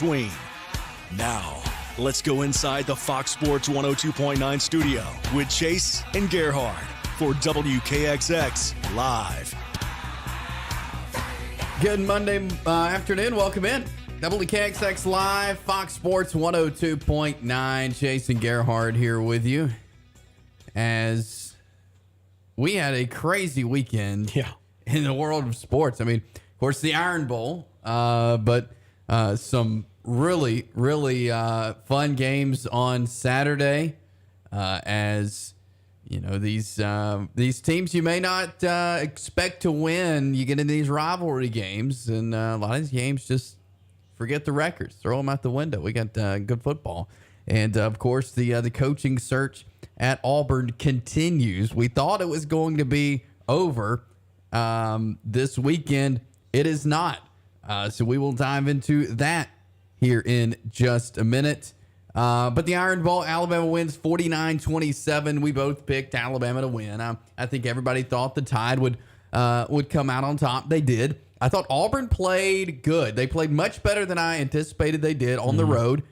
between. Now, let's go inside the Fox Sports 102.9 studio with Chase and Gerhard for WKXX Live. Good Monday afternoon. Welcome in. WKXX Live, Fox Sports 102.9. Chase and Gerhard here with you as we had a crazy weekend in the world of sports. I mean, of course, the Iron Bowl, but some really fun games on Saturday. As you know, these teams you may not expect to win. You get into these rivalry games, and a lot of these games just forget the records, throw them out the window. We got good football, and of course, the coaching search at Auburn continues. We thought it was going to be over this weekend. It is not. So we will dive into that here in just a minute. But the Iron Bowl, Alabama wins 49-27. We both picked Alabama to win. I think everybody thought the Tide would come out on top. They did. I thought Auburn played good. They played much better than I anticipated they did on the road.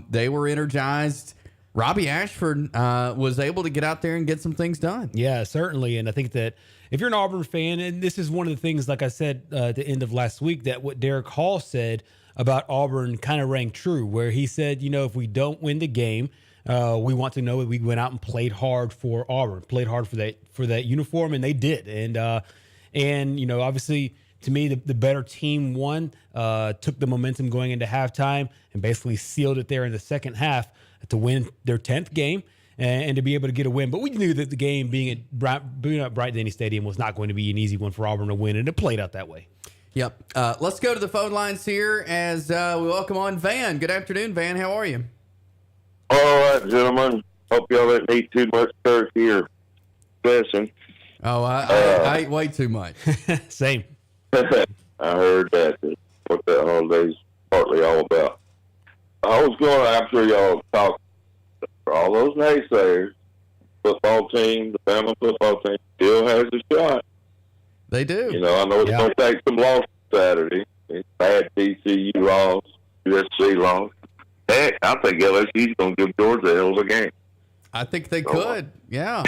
They were energized. Robbie Ashford was able to get out there and get some things done. Yeah, certainly. And I think that if you're an Auburn fan, and this is one of the things, like I said at the end of last week, that what Derek Hall said about Auburn kind of rang true, where he said, you know, if we don't win the game, we want to know that we went out and played hard for Auburn, played hard for that uniform, and they did. And you know, obviously, to me, the better team won, took the momentum going into halftime and basically sealed it there in the second half to win their 10th game and to be able to get a win. But we knew that the game being at Bryant-Denny Stadium was not going to be an easy one for Auburn to win, and it played out that way. Yep. Let's go to the phone lines here as we welcome on Van. Good afternoon, Van. How are you? All right, gentlemen. Hope y'all didn't eat too much turkey or fishing. Oh, I ate way too much. Same. I heard that. That's what that holiday's partly all about. I was going to, after y'all talk, for all those naysayers, football team, the Bama football team still has a shot. They do. You know, I know it's going to take some loss Saturday. It's bad TCU loss, USC loss. Heck, I think LSU's going to give Georgia a hell of a game. I think they could. Yeah.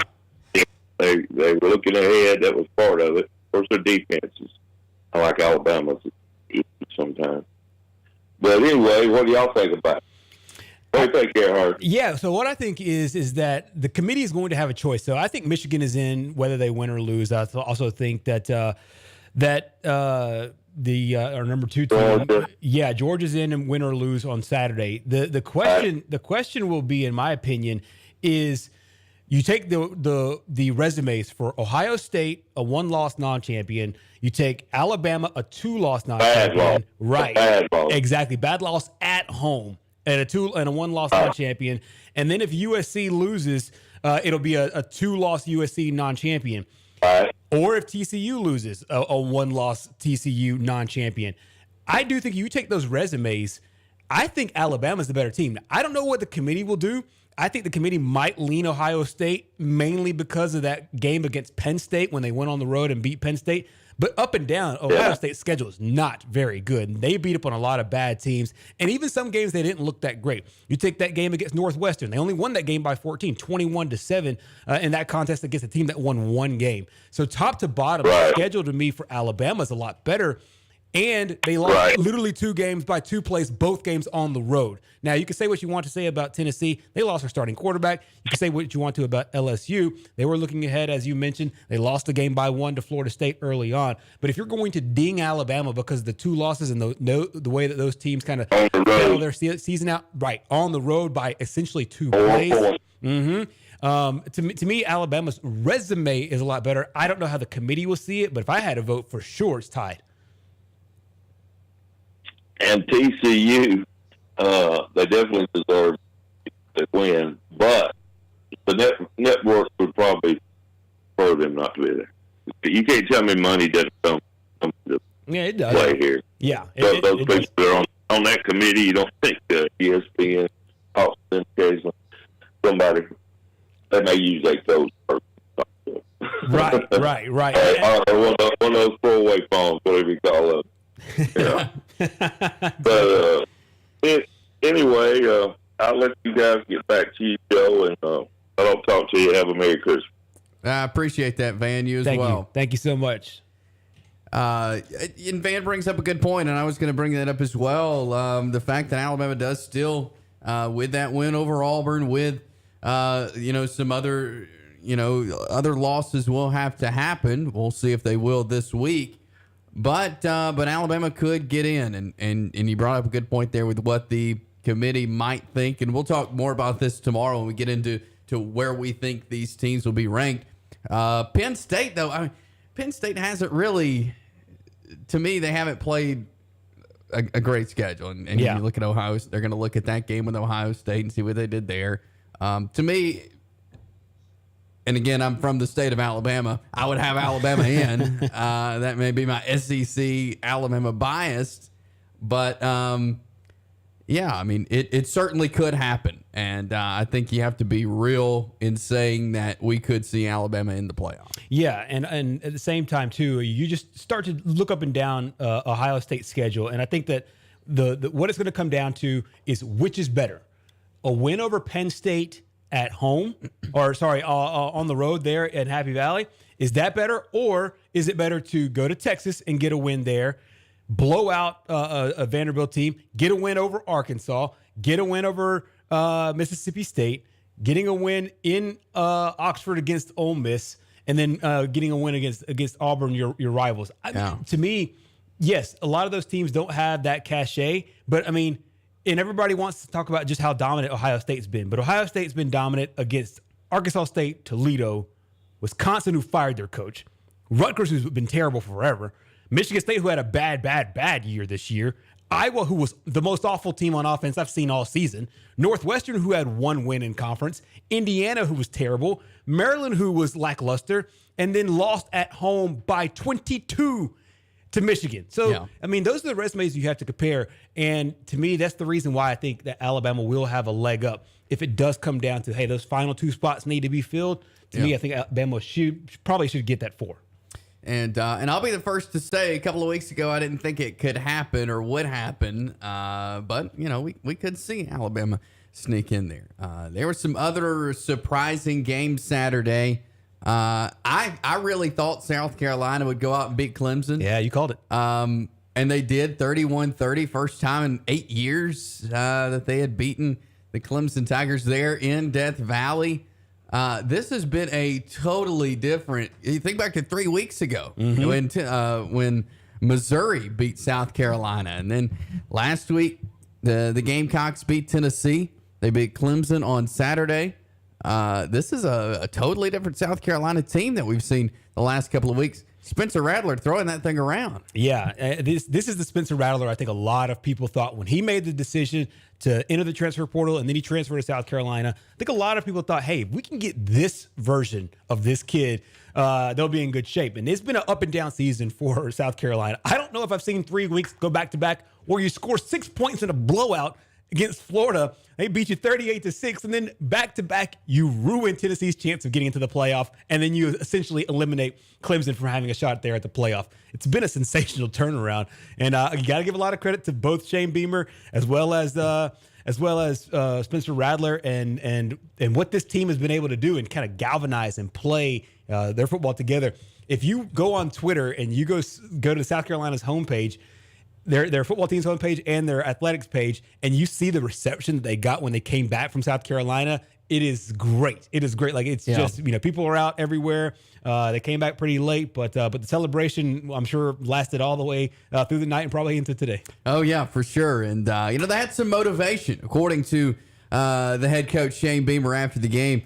They were looking ahead. That was part of it. Of course, their defenses. I like Alabama's sometimes. But anyway, what do y'all think about it? What do you think, Gerhard? Yeah, so what I think is that the committee is going to have a choice. So I think Michigan is in whether they win or lose. I also think that our number 2 team, Georgia's in and win or lose on Saturday. The question will be, in my opinion, is you take the resumes for Ohio State, a 1-loss non-champion. You take Alabama, a 2-loss non-champion. Right. Bad loss. Exactly. Bad loss at home. And a 1-loss non-champion. And then if USC loses, it'll be a 2-loss USC non-champion. Or if TCU loses, a 1-loss TCU non-champion. I do think you take those resumes, I think Alabama's the better team. I don't know what the committee will do. I think the committee might lean Ohio State mainly because of that game against Penn State when they went on the road and beat Penn State. But up and down, Ohio State's schedule is not very good. They beat up on a lot of bad teams. And even some games, they didn't look that great. You take that game against Northwestern. They only won that game by 14, 21-7 in that contest against a team that won one game. So top to bottom, the schedule to me for Alabama is a lot better. And they lost literally 2 games by 2 plays, both games on the road. Now, you can say what you want to say about Tennessee. They lost their starting quarterback. You can say what you want to about LSU. They were looking ahead, as you mentioned. They lost the game by 1 to Florida State early on. But if you're going to ding Alabama because of the 2 losses and the way that those teams kind of battle their season out, on the road by essentially 2 plays. To me, Alabama's resume is a lot better. I don't know how the committee will see it, but if I had a vote, for sure, it's tied. And TCU, they definitely deserve to win, but the network would probably prefer them not to be there. You can't tell me money doesn't come to it does. Play here. Yeah. Those people that are on that committee, you don't think ESPN, Austin, occasionally, somebody, they may use a coach person. Right. One of those throwaway phones, whatever you call them. Yeah. But Anyway, I'll let you guys get back to you, Joe, and I don't talk to you. Have a Merry Christmas. I appreciate that, Van. You as well. Thank you so much. And Van brings up a good point, and I was going to bring that up as well. The fact that Alabama does still, with that win over Auburn, with some other losses will have to happen. We'll see if they will this week. But Alabama could get in, and you brought up a good point there with what the committee might think, and we'll talk more about this tomorrow when we get into where we think these teams will be ranked. Penn State, though, Penn State hasn't really, to me, they haven't played a great schedule. And when you look at Ohio, they're going to look at that game with Ohio State and see what they did there. To me, and again, I'm from the state of Alabama, I would have Alabama in. That may be my SEC Alabama bias. But, it certainly could happen. And I think you have to be real in saying that we could see Alabama in the playoffs. Yeah, and at the same time, too, you just start to look up and down Ohio State's schedule. And I think that the what it's going to come down to is which is better. A win over Penn State at home, on the road there at Happy Valley, is that better? Or is it better to go to Texas and get a win there, blow out a Vanderbilt team, get a win over Arkansas, get a win over Mississippi State, getting a win in Oxford against Ole Miss, and then getting a win against Auburn, your rivals? To me, yes, a lot of those teams don't have that cachet, but I mean, and everybody wants to talk about just how dominant Ohio State's been, but Ohio State's been dominant against Arkansas State, Toledo, Wisconsin, who fired their coach, Rutgers, who's been terrible forever, Michigan State, who had a bad year this year, Iowa, who was the most awful team on offense I've seen all season, Northwestern, who had one win in conference, Indiana, who was terrible, Maryland, who was lackluster, and then lost at home by 22 to Michigan. So, I mean, those are the resumes you have to compare. And to me, that's the reason why I think that Alabama will have a leg up if it does come down to, hey, those final two spots need to be filled. To me, I think Alabama probably should get that 4. And I'll be the first to say, a couple of weeks ago, I didn't think it could happen or would happen. But, we could see Alabama sneak in there. There were some other surprising games Saturday. I really thought South Carolina would go out and beat Clemson. Yeah, you called it. And they did, 31-30, first time in 8 years that they had beaten the Clemson Tigers there in Death Valley. This has been a totally different. You think back to 3 weeks ago when Missouri beat South Carolina, and then last week the Gamecocks beat Tennessee. They beat Clemson on Saturday. This is a totally different South Carolina team that we've seen the last couple of weeks. Spencer Rattler throwing that thing around. Yeah, this is the Spencer Rattler I think a lot of people thought when he made the decision to enter the transfer portal and then he transferred to South Carolina. I think a lot of people thought, hey, if we can get this version of this kid, they'll be in good shape. And it's been an up and down season for South Carolina. I don't know if I've seen 3 weeks go back to back where you score 6 points in a blowout against Florida. They beat you 38-6, and then back-to-back, you ruin Tennessee's chance of getting into the playoff, and then you essentially eliminate Clemson from having a shot there at the playoff. It's been a sensational turnaround, and you got to give a lot of credit to both Shane Beamer as well as Spencer Rattler and what this team has been able to do and kind of galvanize and play their football together. If you go on Twitter and you go to South Carolina's homepage, their football team's homepage and their athletics page, and you see the reception that they got when they came back from South Carolina, it is great. It is great. Like, it's just, people are out everywhere. They came back pretty late, but the celebration, I'm sure, lasted all the way through the night and probably into today. Oh, yeah, for sure. And, they had some motivation, according to the head coach, Shane Beamer, after the game.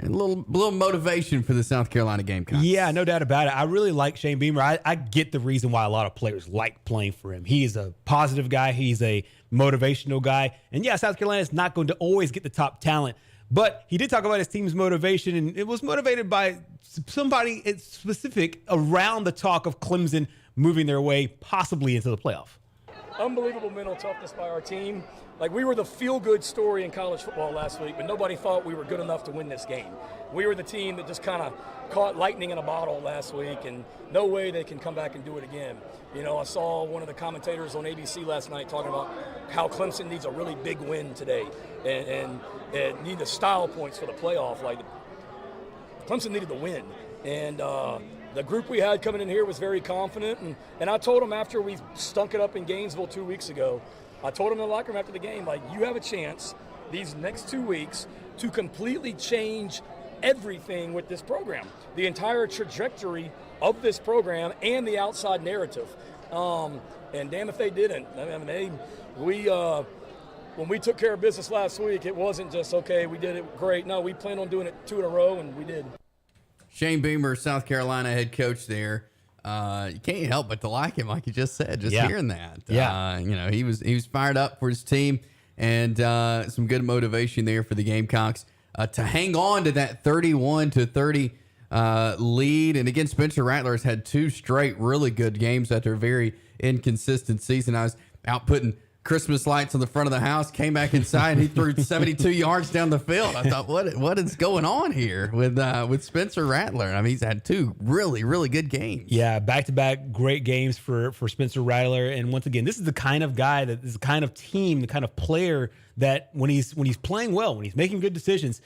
A little motivation for the South Carolina Gamecocks. Yeah, no doubt about it. I really like Shane Beamer. I get the reason why a lot of players like playing for him. He is a positive guy. He's a motivational guy. And yeah, South Carolina is not going to always get the top talent, but he did talk about his team's motivation, and it was motivated by somebody specific around the talk of Clemson moving their way possibly into the playoff. unbelievable mental toughness by our team. Like, we were the feel-good story in college football last week, but nobody thought we were good enough to win this game. We were the team that just kind of caught lightning in a bottle last week, and no way they can come back and do it again. You know, I saw one of the commentators on ABC last night talking about how Clemson needs a really big win today and need the style points for the playoff. Like, Clemson needed the win. And the group we had coming in here was very confident. And I told them after we stunk it up in Gainesville 2 weeks ago, I told them in the locker room after the game, like, you have a chance these next 2 weeks to completely change everything with this program, the entire trajectory of this program and the outside narrative. And damn if they didn't. I mean, when we took care of business last week, it wasn't just, okay, we did it great. No, we planned on doing it 2 in a row, and we did. Shane Beamer, South Carolina head coach there. You can't help but to like him, like you just said, hearing that. Yeah. You know, he was fired up for his team, and some good motivation there for the Gamecocks to hang on to that 31-30 lead. And again, Spencer Rattler's had 2 straight really good games after a very inconsistent season. I was out putting Christmas lights on the front of the house, came back inside, and he threw 72 yards down the field. I thought, what is going on here with Spencer Rattler? I mean, he's had 2 really, really good games. Yeah, back-to-back great games for Spencer Rattler. And once again, this is the kind of guy, that is the kind of team, the kind of player that when he's playing well, when he's making good decisions,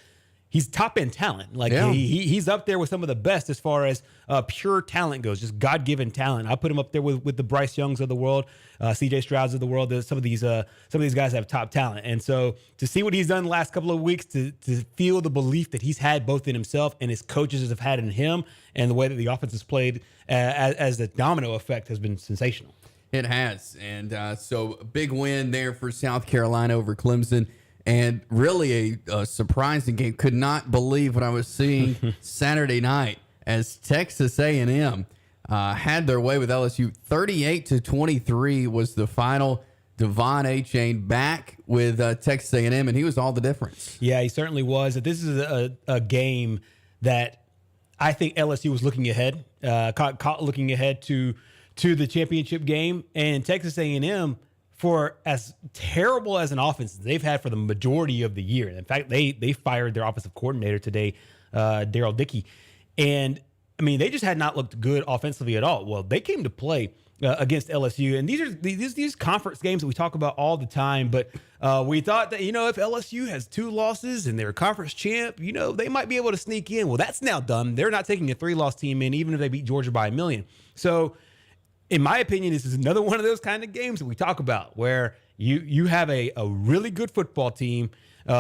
he's top-end talent. Like, yeah. he's up there with some of the best as far as pure talent goes, just God-given talent. I put him up there with the Bryce Youngs of the world, C.J. Strouds of the world. Some of these guys have top talent. And so to see what he's done the last couple of weeks, to feel the belief that he's had both in himself and his coaches have had in him, and the way that the offense has played as the domino effect has been sensational. It has. And so a big win there for South Carolina over Clemson. And really a surprising game. Could not believe what I was seeing Saturday night as Texas A&M had their way with LSU. 38-23 was the final. Devon Achane back with Texas A&M, and he was all the difference. Yeah, he certainly was. This is a game that I think LSU was looking ahead, caught looking ahead to the championship game, and Texas A&M, for as terrible as an offense they've had for the majority of the year. In fact, they fired their offensive coordinator today, Daryl Dickey. And, I mean, they just had not looked good offensively at all. Well, they came to play against LSU. And these conference games that we talk about all the time. But we thought that, if LSU has 2 losses and they're a conference champ, they might be able to sneak in. Well, that's now done. They're not taking a 3-loss team in, even if they beat Georgia by 1 million. So, in my opinion, this is another one of those kind of games that we talk about where you have a really good football team in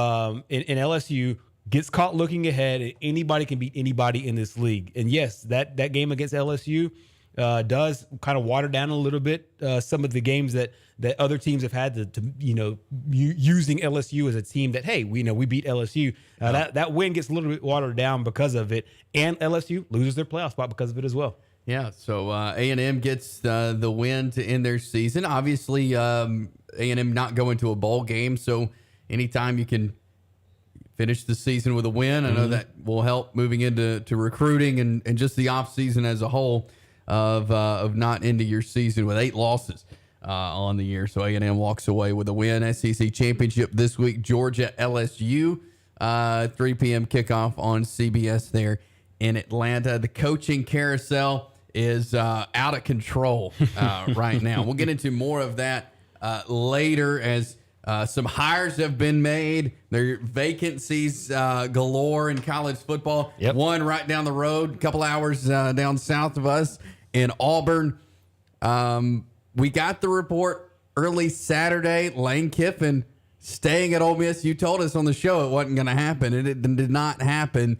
LSU, gets caught looking ahead, and anybody can beat anybody in this league. And yes, that game against LSU does kind of water down a little bit some of the games that other teams have had to using LSU as a team that, hey, we beat LSU. That win gets a little bit watered down because of it, and LSU loses their playoff spot because of it as well. Yeah, so A&M gets the win to end their season. Obviously, A&M not going to a bowl game, so anytime you can finish the season with a win, I know that will help moving into recruiting and just the offseason as a whole of not ending your season with 8 losses on the year. So A&M walks away with a win. SEC Championship this week, Georgia LSU, 3 p.m. kickoff on CBS there in Atlanta. The coaching carousel is out of control right now. We'll get into more of that later as some hires have been made. There are vacancies galore in college football. Yep. One right down the road, a couple hours down south of us in Auburn. We got the report early Saturday. Lane Kiffin staying at Ole Miss. You told us on the show it wasn't going to happen, and it did not happen.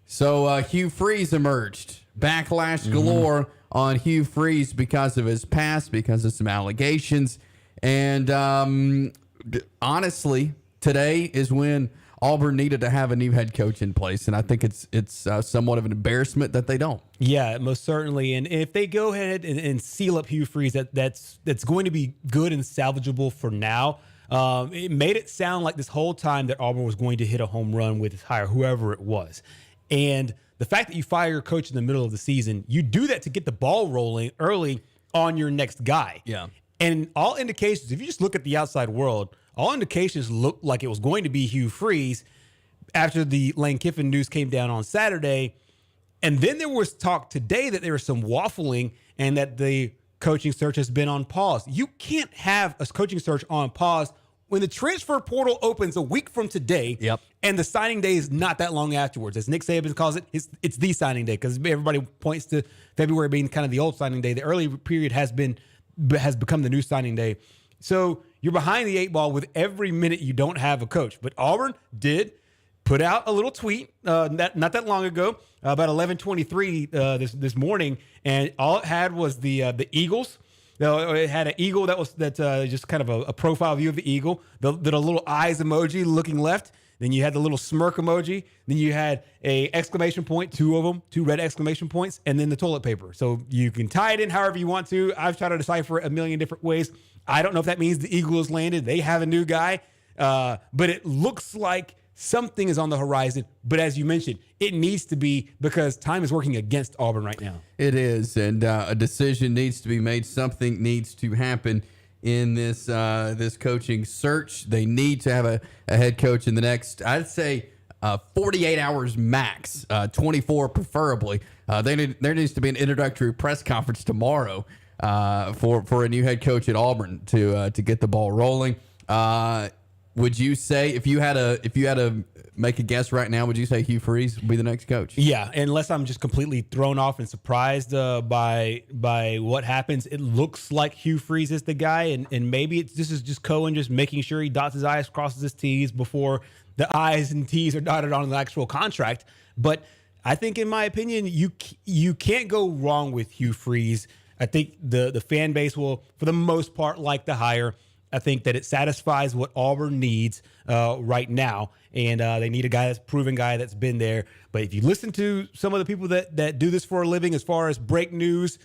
So Hugh Freeze emerged. Backlash galore on Hugh Freeze because of his past, because of some allegations. And honestly, today is when Auburn needed to have a new head coach in place. And I think it's somewhat of an embarrassment that they don't. Yeah, most certainly. And if they go ahead and seal up Hugh Freeze, that's going to be good and salvageable for now. It made it sound like this whole time that Auburn was going to hit a home run with his hire, whoever it was. And the fact that you fire your coach in the middle of the season, you do that to get the ball rolling early on your next guy. Yeah. And all indications, if you just look at the outside world, all indications look like it was going to be Hugh Freeze after the Lane Kiffin news came down on Saturday. And then there was talk today that there was some waffling and that the coaching search has been on pause. You can't have a coaching search on pause when the transfer portal opens a week from today. Yep. And the signing day is not that long afterwards. As Nick Saban calls it, it's the signing day, because everybody points to February being kind of the old signing day. The early period has become the new signing day. So you're behind the 8 ball with every minute you don't have a coach. But Auburn did put out a little tweet not that long ago, about 11:23 this morning, and all it had was the Eagles. It had an eagle that's just kind of a profile view of the eagle. The little eyes emoji looking left. Then you had the little smirk emoji. Then you had a exclamation point, 2 of them, 2 red exclamation points, and then the toilet paper. So you can tie it in however you want to. I've tried to decipher it a million different ways. I don't know if that means the eagle has landed. They have a new guy, but it looks like something is on the horizon. But as you mentioned, it needs to be, because time is working against Auburn right now. It is, and a decision needs to be made. Something needs to happen in this coaching search. They need to have a head coach in the next, I'd say, 48 hours max, 24 preferably. There needs to be an introductory press conference tomorrow for a new head coach at Auburn to get the ball rolling. Would you say, if you had to make a guess right now, would you say Hugh Freeze will be the next coach? Yeah, unless I'm just completely thrown off and surprised by what happens. It looks like Hugh Freeze is the guy, and maybe this is just Cohen just making sure he dots his I's, crosses his T's before the I's and T's are dotted on the actual contract. But I think, in my opinion, you can't go wrong with Hugh Freeze. I think the fan base will, for the most part, like the hire. I think that it satisfies what Auburn needs right now. And they need a guy that's proven guy that's been there. But if you listen to some of the people that do this for a living, as far as break news,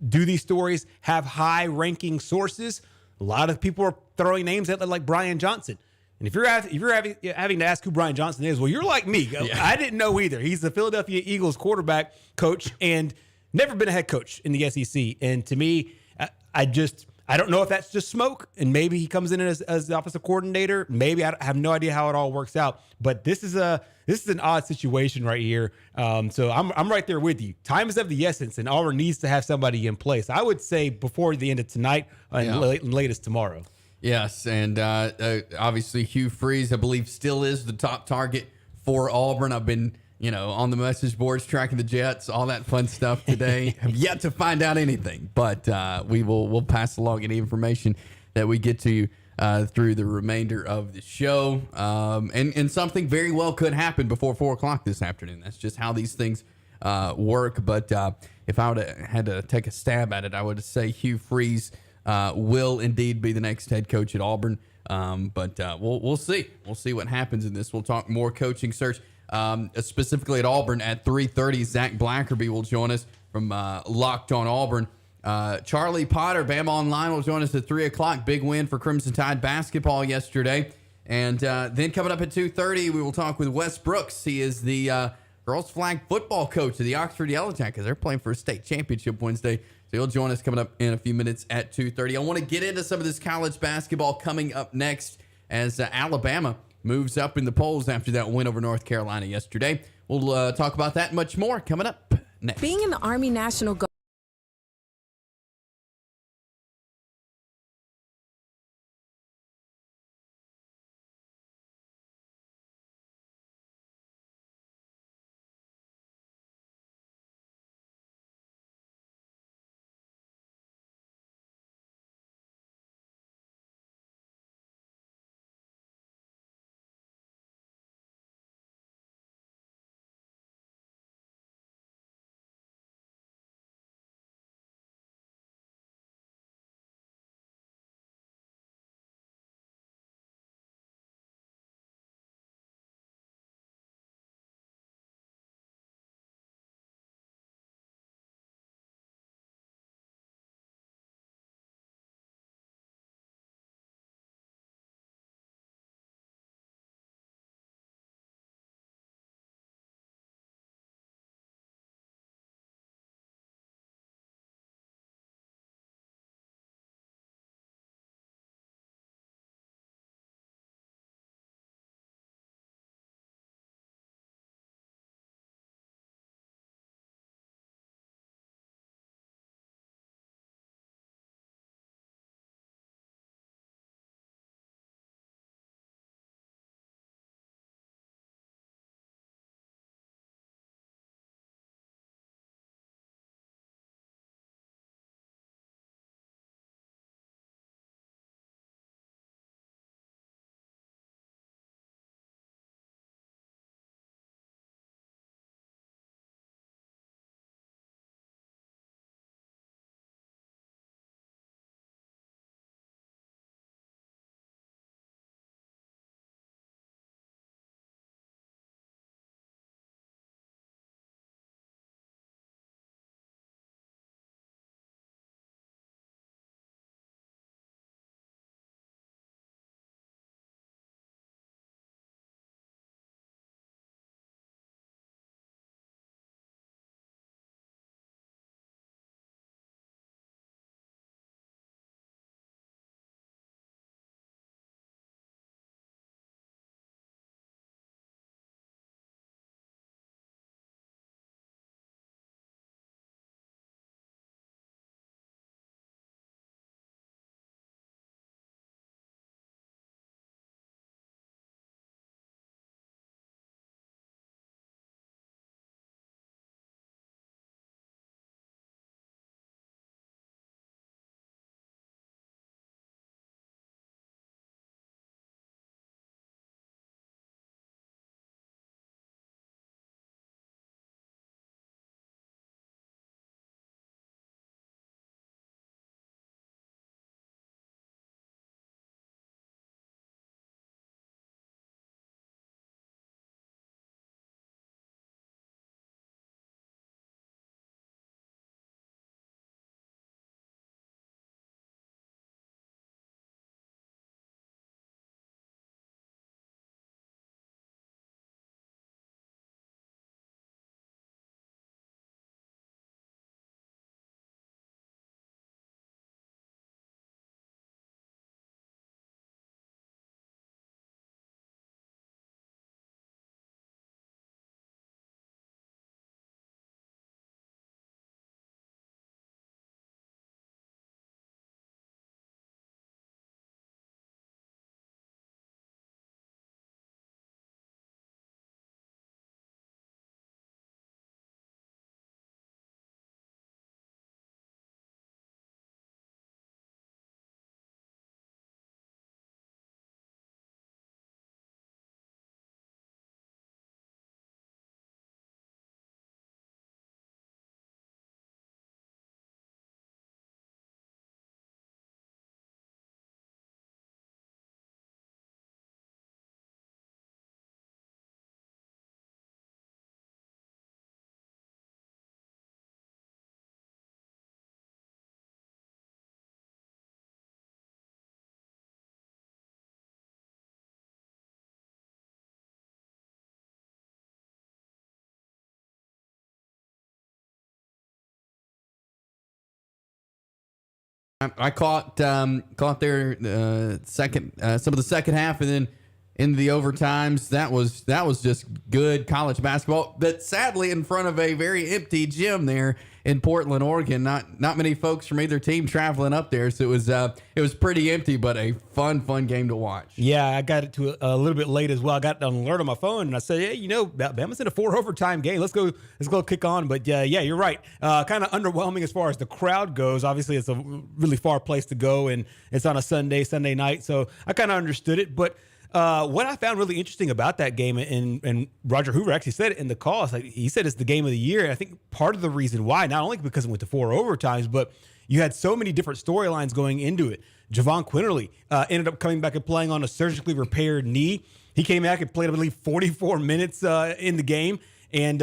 do these stories, have high-ranking sources, a lot of people are throwing names at like Brian Johnson. And if you're having to ask who Brian Johnson is, well, you're like me. Yeah. I didn't know either. He's the Philadelphia Eagles quarterback coach and never been a head coach in the SEC. And to me, I don't know if that's just smoke, and maybe he comes in as the offensive coordinator. Maybe I have no idea how it all works out. But this is an odd situation right here. So I'm right there with you. Time is of the essence, and Auburn needs to have somebody in place. I would say before the end of tonight and latest tomorrow. Yes, and obviously Hugh Freeze, I believe, still is the top target for Auburn. I've been on the message boards, tracking the Jets, all that fun stuff today. Have yet to find out anything, but we'll pass along any information that we get to you through the remainder of the show. And something very well could happen before 4 o'clock this afternoon. That's just how these things work. But if I had to take a stab at it, I would say Hugh Freeze will indeed be the next head coach at Auburn. But we'll see. We'll see what happens in this. We'll talk more coaching search. Specifically at Auburn at 3:30, Zach Blackerby will join us from Locked on Auburn. Charlie Potter, Bama Online, will join us at 3 o'clock. Big win for Crimson Tide basketball yesterday. And then coming up at 2:30, we will talk with Wes Brooks. He is the girls flag football coach of the Oxford Yellow Jackets. They're playing for a state championship Wednesday. So he'll join us coming up in a few minutes at 2:30. I want to get into some of this college basketball coming up next as Alabama moves up in the polls after that win over North Carolina yesterday. We'll talk about that and much more coming up next. Being in the Army National Guard I caught their second some of the second half, and then into the overtimes. That was just good college basketball. But sadly, in front of a very empty gym there in Portland, Oregon. Not many folks from either team traveling up there, so it was pretty empty, but a fun game to watch. Yeah, I got it to a little bit late as well. I got an alert on my phone, and I said, "Hey, Bama's in a 4 overtime game. Let's go kick on." But yeah, you're right. Kind of underwhelming as far as the crowd goes. Obviously, it's a really far place to go, and it's on a Sunday night, so I kind of understood it. But what I found really interesting about that game, and Roger Hoover actually said it in the call, he said it's the game of the year. And I think part of the reason why, not only because it went to 4 overtimes, but you had so many different storylines going into it. Javon Quinterly ended up coming back and playing on a surgically repaired knee. He came back and played, I believe, 44 minutes in the game, and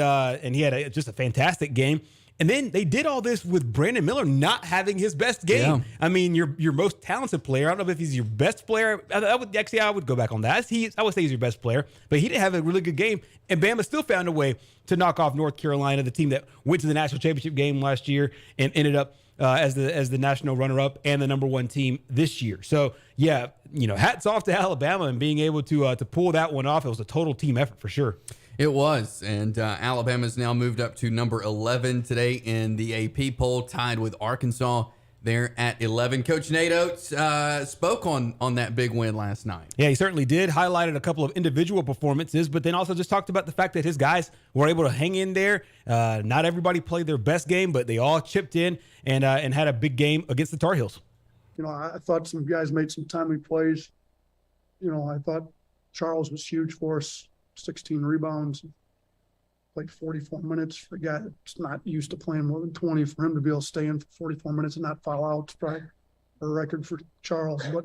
he had just a fantastic game. And then they did all this with Brandon Miller not having his best game. Yeah. I mean, your most talented player. I don't know if he's your best player. I would go back on that. I would say he's your best player, but he didn't have a really good game. And Bama still found a way to knock off North Carolina, the team that went to the national championship game last year and ended up as the national runner-up and the number 1 team this year. So yeah, hats off to Alabama and being able to pull that one off. It was a total team effort for sure. It was, and Alabama's now moved up to number 11 today in the AP poll, tied with Arkansas there at 11. Coach Nate Oates spoke on that big win last night. Yeah, he certainly did. Highlighted a couple of individual performances, but then also just talked about the fact that his guys were able to hang in there. Not everybody played their best game, but they all chipped in and had a big game against the Tar Heels. I thought some guys made some timely plays. I thought Charles was huge for us. 16 rebounds, played 44 minutes for a guy that's not used to playing more than 20. For him to be able to stay in for 44 minutes and not foul out, it's probably a record for Charles. But,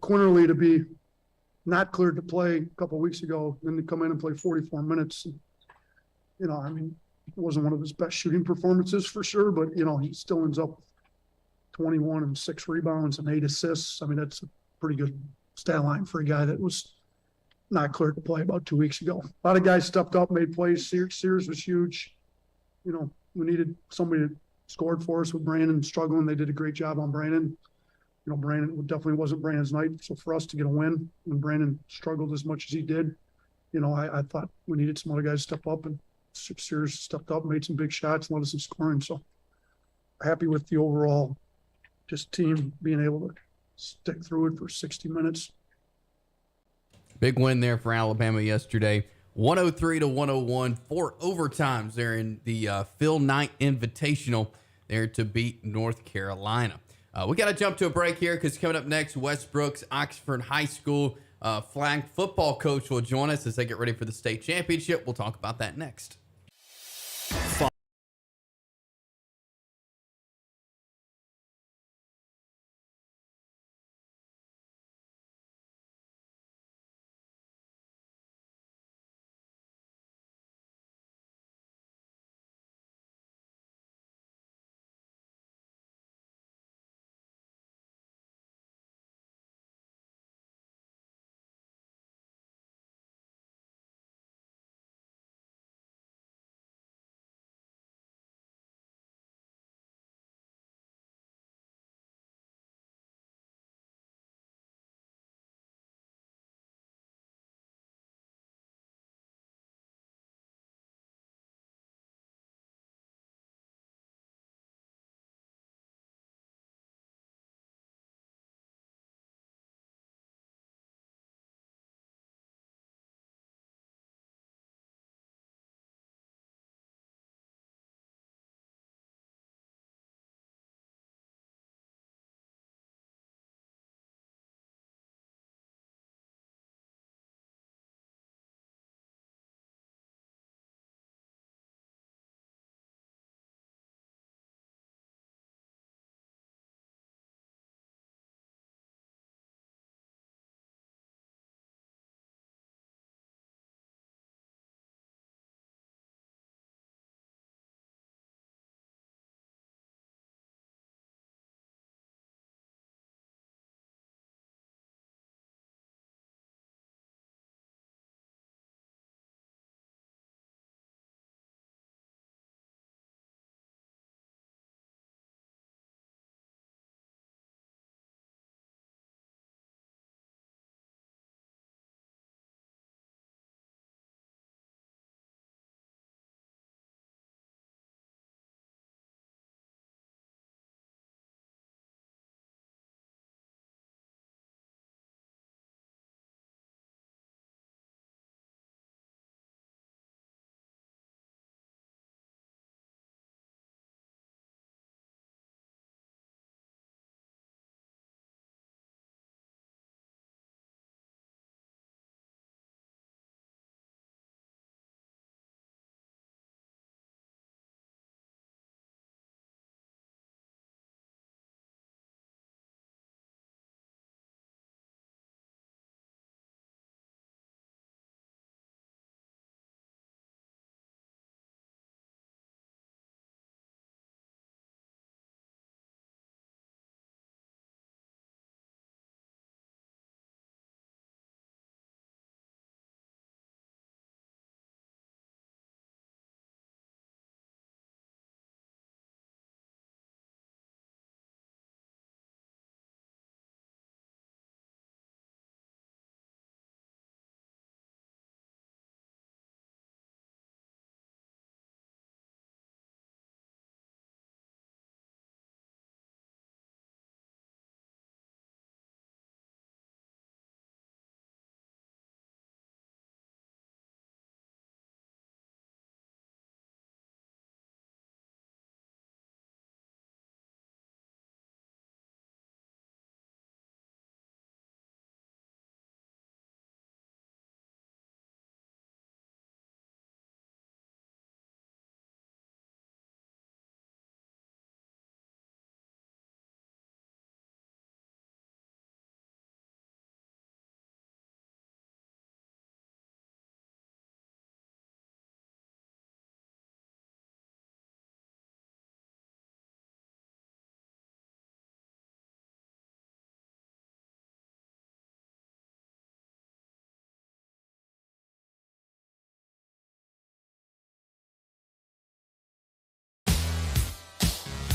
Quinterly to be not cleared to play a couple of weeks ago, then to come in and play 44 minutes, it wasn't one of his best shooting performances for sure, but, he still ends up with 21 and 6 rebounds and 8 assists. I mean, that's a pretty good stat line for a guy that was not cleared to play about 2 weeks ago. A lot of guys stepped up, made plays. Sears was huge. We needed somebody that scored for us with Brandon struggling. They did a great job on Brandon. Brandon definitely wasn't Brandon's night. So for us to get a win when Brandon struggled as much as he did, I thought we needed some other guys to step up, and Sears stepped up, made some big shots, and led us in scoring. So happy with the overall just team being able to stick through it for 60 minutes. Big win there for Alabama yesterday, 103-101, 4 overtimes there in the Phil Knight Invitational there to beat North Carolina. We got to jump to a break here because coming up next, Westbrook's Oxford High School flag football coach will join us as they get ready for the state championship. We'll talk about that next.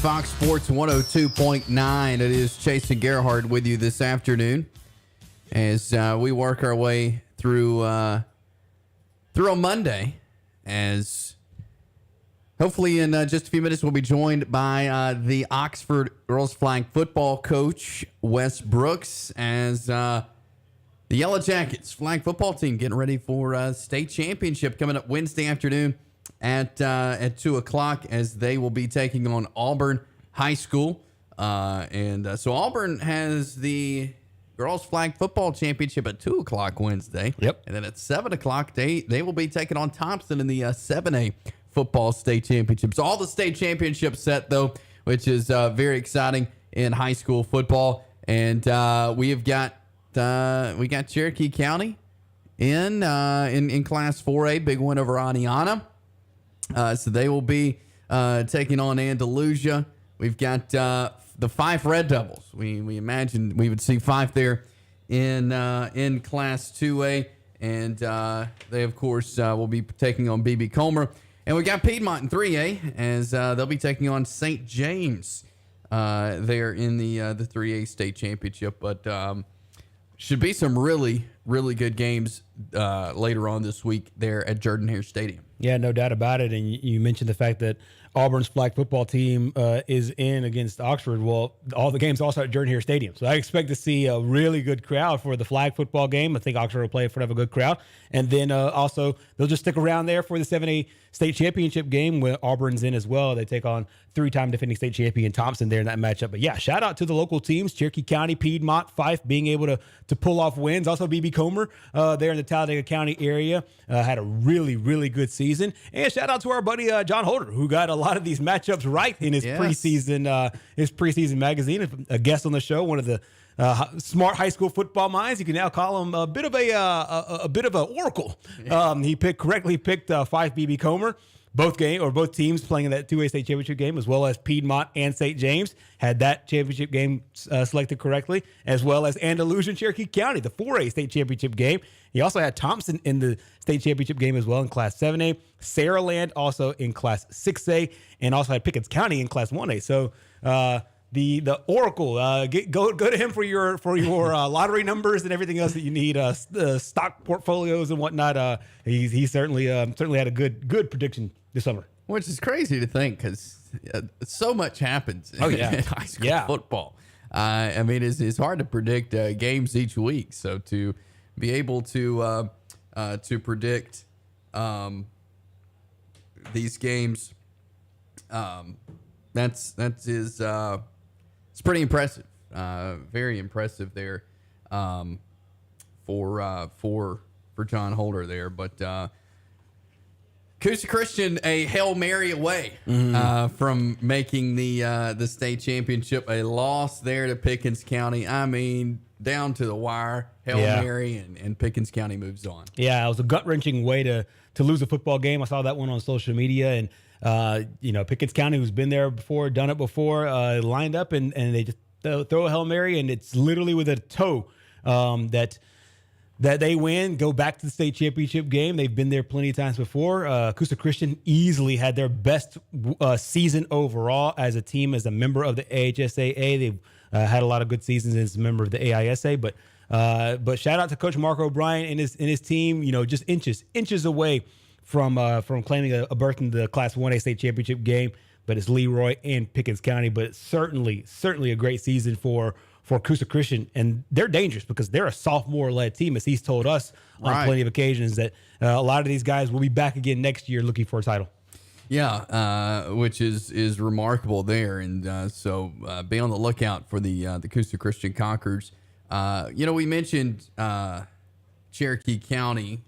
Fox Sports 102.9. It is Chase and Gerhard with you this afternoon as we work our way through a Monday. As hopefully in just a few minutes we'll be joined by the Oxford girls flag football coach Wes Brooks as the Yellow Jackets flag football team getting ready for state championship coming up Wednesday afternoon at 2 o'clock as they will be taking on Auburn High School. So Auburn has the girls flag football championship at 2 o'clock Wednesday. Yep. And then at 7 o'clock, they will be taking on Thompson in the 7A football state championships. All the state championships set, though, which is very exciting in high school football. And we got Cherokee County in Class 4A, big win over Aniana. So they will be taking on Andalusia. We've got the Fife Red Devils. We imagined we would see Fife there in Class 2A. And they, of course, will be taking on BB Comer. And we got Piedmont in 3A as they'll be taking on St. James there in the 3A state championship. But should be some really, really good games later on this week there at Jordan-Hare Stadium. Yeah, no doubt about it. And you mentioned the fact that Auburn's flag football team is in against Oxford. Well, all the games also at Jordan-Hare Stadium. So I expect to see a really good crowd for the flag football game. I think Oxford will play in front of a good crowd. And then also they'll just stick around there for the 7A state championship game where Auburn's in as well. They take on three-time defending state champion Thompson there in that matchup. But yeah, shout out to the local teams, Cherokee County, Piedmont, Fife, being able to pull off wins. Also BB Comer there in the Talladega County area had a really, really good season. And shout out to our buddy John Holder, who got a lot of these matchups right in his preseason magazine. A guest on the show, one of the smart high school football minds. You can now call him a bit of a oracle. He correctly picked Fife BB Comer. Both teams playing in that 2A state championship game, as well as Piedmont and St. James had that championship game selected correctly, as well as Andalusia and Cherokee County, the 4A state championship game. He also had Thompson in the state championship game as well in Class 7A, Saraland also in Class 6A, and also had Pickens County in Class 1A. So the Oracle, go to him for your lottery numbers and everything else that you need, stock portfolios and whatnot. He certainly had a good prediction this summer. Which is crazy to think because so much happens in high school football. I mean, it's hard to predict games each week. So to be able to predict these games, it's pretty impressive. Very impressive there for John Holder there. But Coosa Christian a Hail Mary away from making the state championship. A loss there to Pickens County. I mean, down to the wire. Hail Mary and Pickens County moves on. Yeah, it was a gut-wrenching way to lose a football game. I saw that one on social media. And Pickens County, who's been there before, done it before, lined up and they just throw a Hail Mary, and it's literally with a toe that they win, go back to the state championship game. They've been there plenty of times before. Coosa Christian easily had their best season overall as a team, as a member of the AHSAA. They've had a lot of good seasons as a member of the AISA, but shout out to Coach Mark O'Brien and his team. Just inches away from claiming a berth in the Class 1A state championship game. But it's Leroy and Pickens County. But it's certainly a great season for Coosa Christian. And they're dangerous because they're a sophomore-led team, as he's told us on plenty of occasions, that a lot of these guys will be back again next year looking for a title. Yeah, which is remarkable there. And so be on the lookout for the Coosa Christian Conquerors. We mentioned Cherokee County.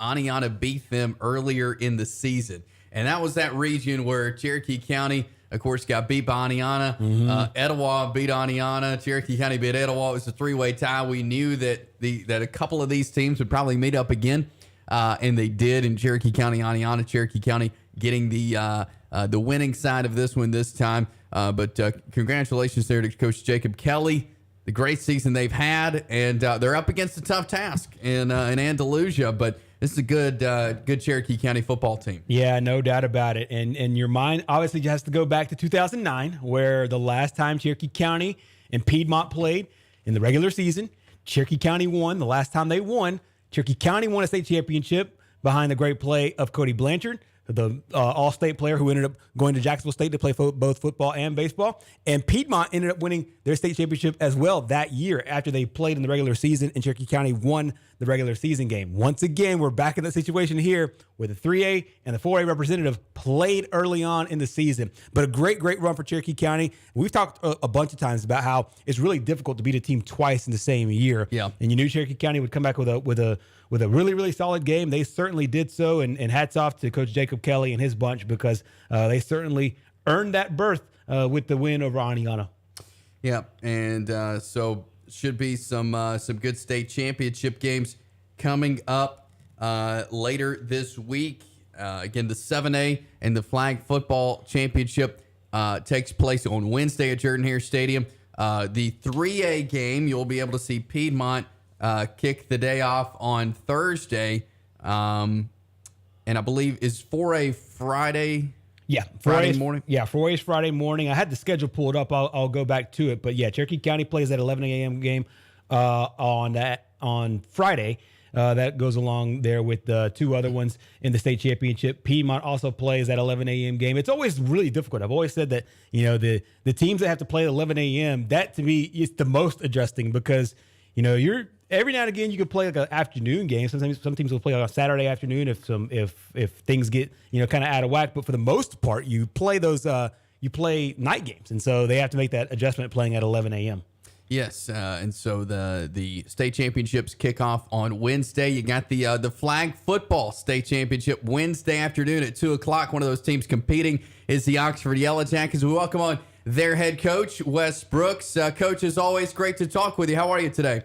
Aniana beat them earlier in the season. And that was that region where Cherokee County, of course, got beat by Aniana. Etowah beat Aniana. Cherokee County beat Etowah. It was a three-way tie. We knew that a couple of these teams would probably meet up again, and they did in Cherokee County, Aniana. Cherokee County getting the winning side of this one this time. But congratulations there to Coach Jacob Kelly. The great season they've had, and they're up against a tough task in Andalusia, but this is a good Cherokee County football team. Yeah, no doubt about it. And your mind obviously has to go back to 2009, where the last time Cherokee County and Piedmont played in the regular season, Cherokee County won. The last time they won, Cherokee County won a state championship behind the great play of Cody Blanchard, the all-state player who ended up going to Jacksonville State to play both football and baseball. And Piedmont ended up winning their state championship as well that year after they played in the regular season, and Cherokee County won the regular season game. Once again, we're back in that situation here where the 3A and the 4A representative played early on in the season. But a great run for Cherokee County. We've talked a bunch of times about how it's really difficult to beat a team twice in the same year. Yeah. And you knew Cherokee County would come back with a really solid game. They certainly did so, and hats off to Coach Jacob Kelly and his bunch, because they certainly earned that berth with the win over Aniana. Yeah, and so should be some good state championship games coming up later this week. Again, the 7A and the flag football championship takes place on Wednesday at Jordan-Hare Stadium. The 3A game, you'll be able to see Piedmont kick the day off on Thursday. And I believe is 4A Friday. Yeah, Friday morning. Yeah, 4A is Friday morning. I had the schedule pulled up. I'll go back to it. But yeah, Cherokee County plays that 11 a.m. game on Friday. That goes along there with the two other ones in the state championship. Piedmont also plays that 11 a.m. game. It's always really difficult. I've always said that, the teams that have to play at 11 a.m., that to me is the most adjusting, because, you're every now and again you could play like an afternoon game. Sometimes some teams will play on a Saturday afternoon if things get, kind of out of whack. But for the most part, you play night games. And so they have to make that adjustment playing at 11 a.m. Yes, and so the state championships kick off on Wednesday. You got the flag football state championship Wednesday afternoon at 2:00. One of those teams competing is the Oxford Yellow Jackets. We welcome on their head coach, Wes Brooks. Coach, as always, great to talk with you. How are you today?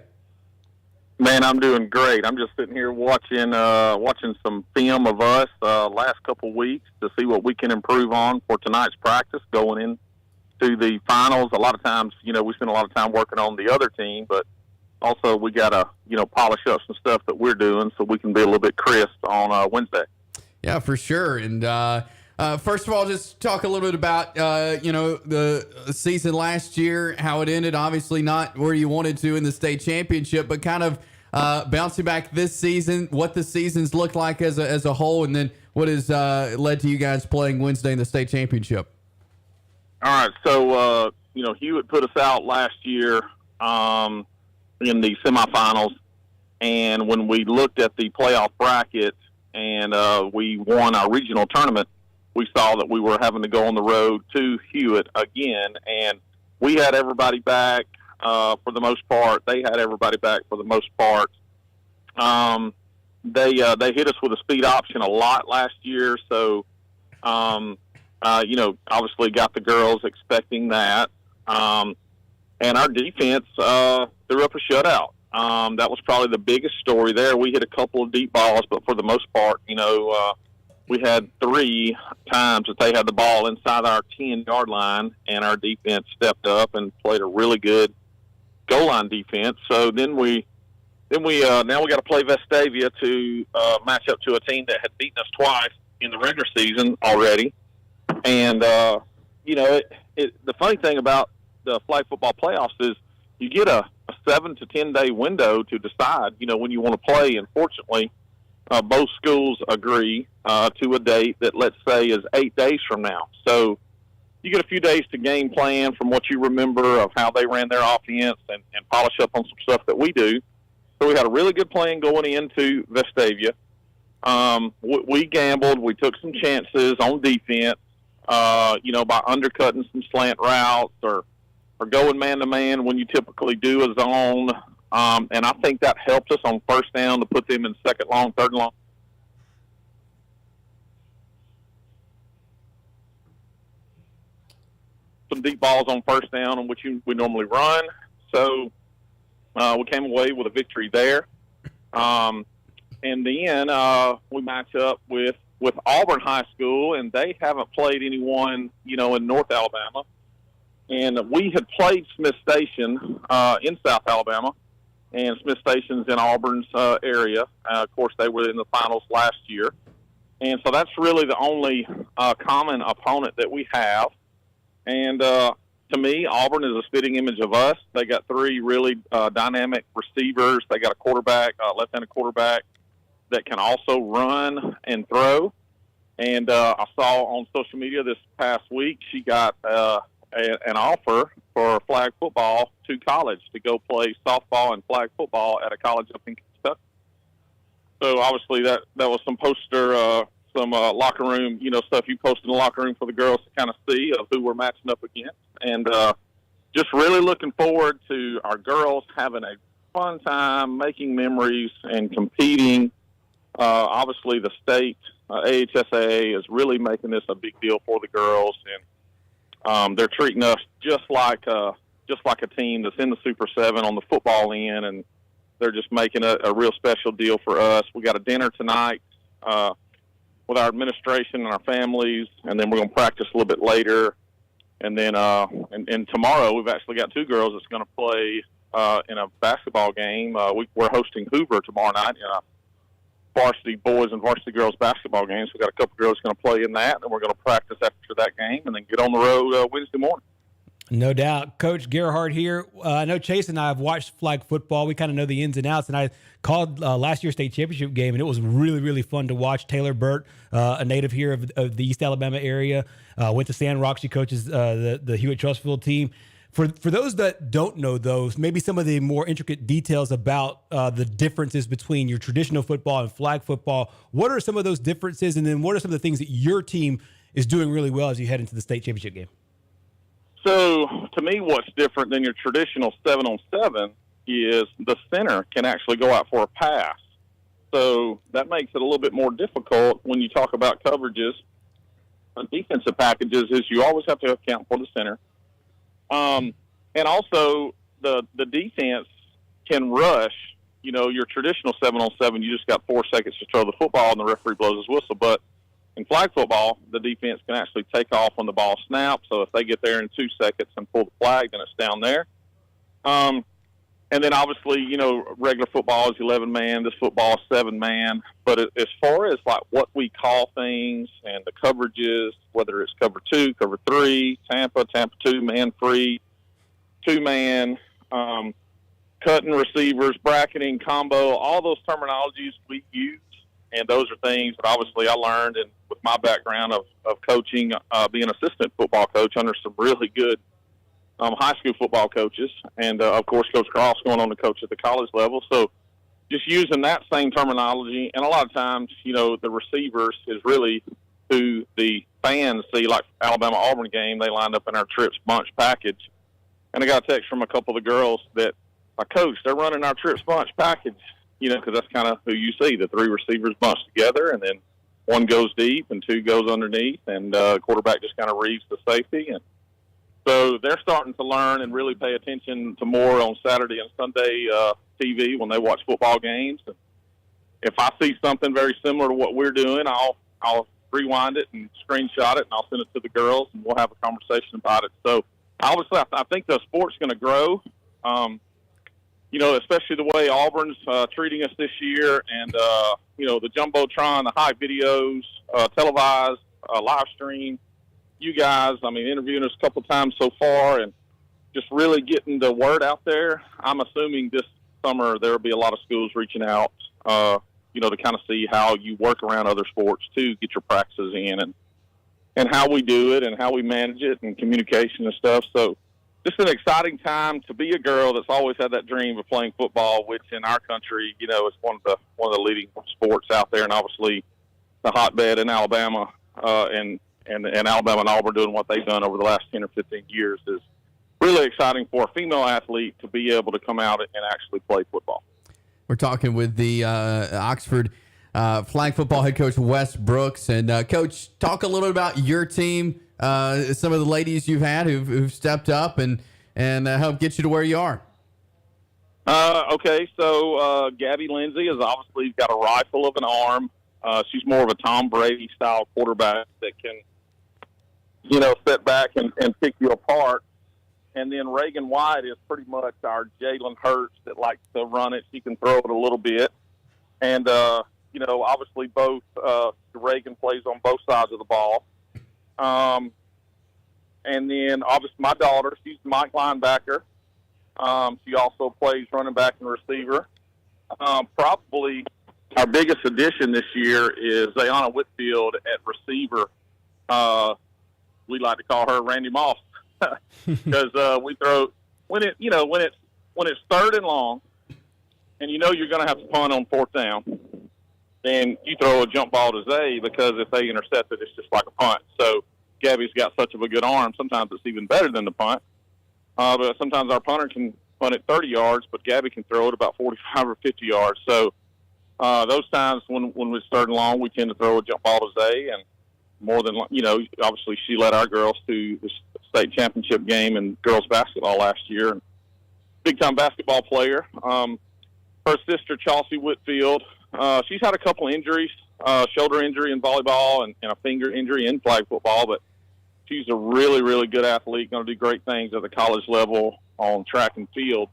Man, I'm doing great. I'm just sitting here watching some film of us last couple weeks to see what we can improve on for tonight's practice going in to the finals. A lot of times, we spend a lot of time working on the other team, but also we got to, polish up some stuff that we're doing so we can be a little bit crisp on Wednesday. Yeah, for sure. And first of all, just talk a little bit about, the season last year, how it ended. Obviously not where you wanted to in the state championship, but kind of bouncing back this season, what the seasons look like as a whole, and then what has led to you guys playing Wednesday in the state championship. All right, so, Hewitt put us out last year in the semifinals, and when we looked at the playoff bracket and we won our regional tournament, we saw that we were having to go on the road to Hewitt again, and we had everybody back for the most part. They had everybody back for the most part. They hit us with a speed option a lot last year, so obviously got the girls expecting that. And our defense threw up a shutout. That was probably the biggest story there. We hit a couple of deep balls, but for the most part, we had 3 times that they had the ball inside our 10-yard line, and our defense stepped up and played a really good goal line defense. So then we now we got to play Vestavia to match up to a team that had beaten us twice in the regular season already. And, the funny thing about the flag football playoffs is you get a 7 to 10 day window to decide, when you want to play. And fortunately, both schools agree to a date that, let's say, is 8 days from now. So you get a few days to game plan from what you remember of how they ran their offense and polish up on some stuff that we do. So we had a really good plan going into Vestavia. We gambled. We took some chances on defense. By undercutting some slant routes or going man-to-man when you typically do a zone. And I think that helped us on first down to put them in second long, third long. Some deep balls on first down, on which we normally run. So we came away with a victory there. And then we match up with Auburn High School, and they haven't played anyone, in North Alabama. And we had played Smith Station in South Alabama, and Smith Station's in Auburn's area. Of course, they were in the finals last year. And so that's really the only common opponent that we have. And to me, Auburn is a spitting image of us. They got three really dynamic receivers. They got a quarterback, left-handed quarterback that can also run and throw. And I saw on social media this past week she got an offer for flag football to college to go play softball and flag football at a college up in Kentucky. So obviously that was some poster, some locker room, stuff you post in the locker room for the girls to kind of see of who we're matching up against. And just really looking forward to our girls having a fun time, making memories, and competing. Obviously, the state AHSAA is really making this a big deal for the girls, and they're treating us just like a team that's in the Super 7 on the football end, and they're just making a real special deal for us. We got a dinner tonight with our administration and our families, and then we're going to practice a little bit later. And then and tomorrow we've actually got two girls that's going to play in a basketball game. We're hosting Hoover tomorrow night in a varsity boys and varsity girls basketball game. So we've got a couple girls going to play in that, and we're going to practice after that game and then get on the road Wednesday morning. No doubt. Coach Gerhard here. I know Chase and I have watched flag football. We kind of know the ins and outs, and I called last year's state championship game, and it was really, really fun to watch. Taylor Burt, a native here of the East Alabama area, went to San Roque. She coaches the Hewitt-Trussville team. For those that don't know those, maybe some of the more intricate details about the differences between your traditional football and flag football, what are some of those differences, and then what are some of the things that your team is doing really well as you head into the state championship game? So, to me, what's different than your traditional 7-on-7 is the center can actually go out for a pass. So, that makes it a little bit more difficult when you talk about coverages. Defensive packages is you always have to account for the center. And also, the defense can rush. Your traditional 7-on-7, you just got 4 seconds to throw the football and the referee blows his whistle. But in flag football, the defense can actually take off when the ball snaps. So if they get there in 2 seconds and pull the flag, then it's down there. And then obviously, regular football is 11-man. This football is 7-man. But as far as like what we call things and the coverages, whether it's cover 2, cover 3, Tampa 2, man free, 2-man, cutting receivers, bracketing, combo, all those terminologies we use. And those are things that obviously I learned, and with my background of coaching, being assistant football coach under some really good high school football coaches, and of course Coach Cross going on to coach at the college level. So just using that same terminology, and a lot of times, the receivers is really who the fans see, like Alabama-Auburn game, they lined up in our trips bunch package. And I got a text from a couple of the girls that, Coach, they're running our trips bunch package. Because that's kind of who you see, the 3 receivers bunched together, and then 1 goes deep and 2 goes underneath, and quarterback just kind of reads the safety. And so they're starting to learn and really pay attention to more on Saturday and Sunday TV when they watch football games. And if I see something very similar to what we're doing, I'll rewind it and screenshot it, and I'll send it to the girls, and we'll have a conversation about it. So obviously I think the sport's going to grow. Especially the way Auburn's treating us this year, and, the Jumbotron, the high videos, televised, live stream. You guys, interviewing us a couple times so far, and just really getting the word out there. I'm assuming this summer there will be a lot of schools reaching out, to kind of see how you work around other sports to get your practices in, and how we do it and how we manage it and communication and stuff. So, just an exciting time to be a girl that's always had that dream of playing football, which in our country, is one of the leading sports out there, and obviously the hotbed in Alabama, and Alabama and Auburn doing what they've done over the last 10 or 15 years is really exciting for a female athlete to be able to come out and actually play football. We're talking with the Oxford flag football head coach Wes Brooks, and Coach, talk a little about your team. Some of the ladies you've had who've stepped up and helped get you to where you are. Okay, so Gabby Lindsay has obviously got a rifle of an arm. She's more of a Tom Brady style quarterback that can, sit back and pick you apart. And then Reagan White is pretty much our Jalen Hurts that likes to run it. She can throw it a little bit. And, obviously both Reagan plays on both sides of the ball. And then, obviously, my daughter, she's Mike linebacker. She also plays running back and receiver. Probably our biggest addition this year is Zayana Whitfield at receiver. We like to call her Randy Moss because we throw when it's third and long, and you're going to have to punt on fourth down. Then you throw a jump ball to Zay because if they intercept it, it's just like a punt. So Gabby's got such of a good arm. Sometimes it's even better than the punt. But sometimes our punter can punt it 30 yards, but Gabby can throw it about 45 or 50 yards. So those times when we're starting long, we tend to throw a jump ball to Zay. And more than, obviously she led our girls to the state championship game in girls basketball last year. And big-time basketball player. Her sister, Chelsea Whitfield, she's had a couple injuries, shoulder injury in volleyball and a finger injury in flag football, but she's a really, really good athlete, going to do great things at the college level on track and field.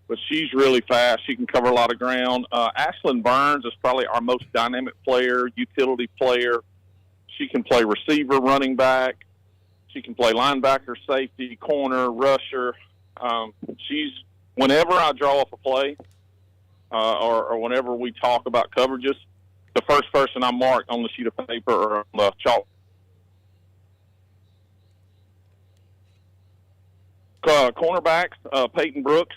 But she's really fast. She can cover a lot of ground. Ashlyn Burns is probably our most dynamic player, utility player. She can play receiver, running back. She can play linebacker, safety, corner, rusher. Whenever I draw up a play or whenever we talk about coverages, the first person I mark on the sheet of paper or on the chalk. Cornerbacks, Peyton Brooks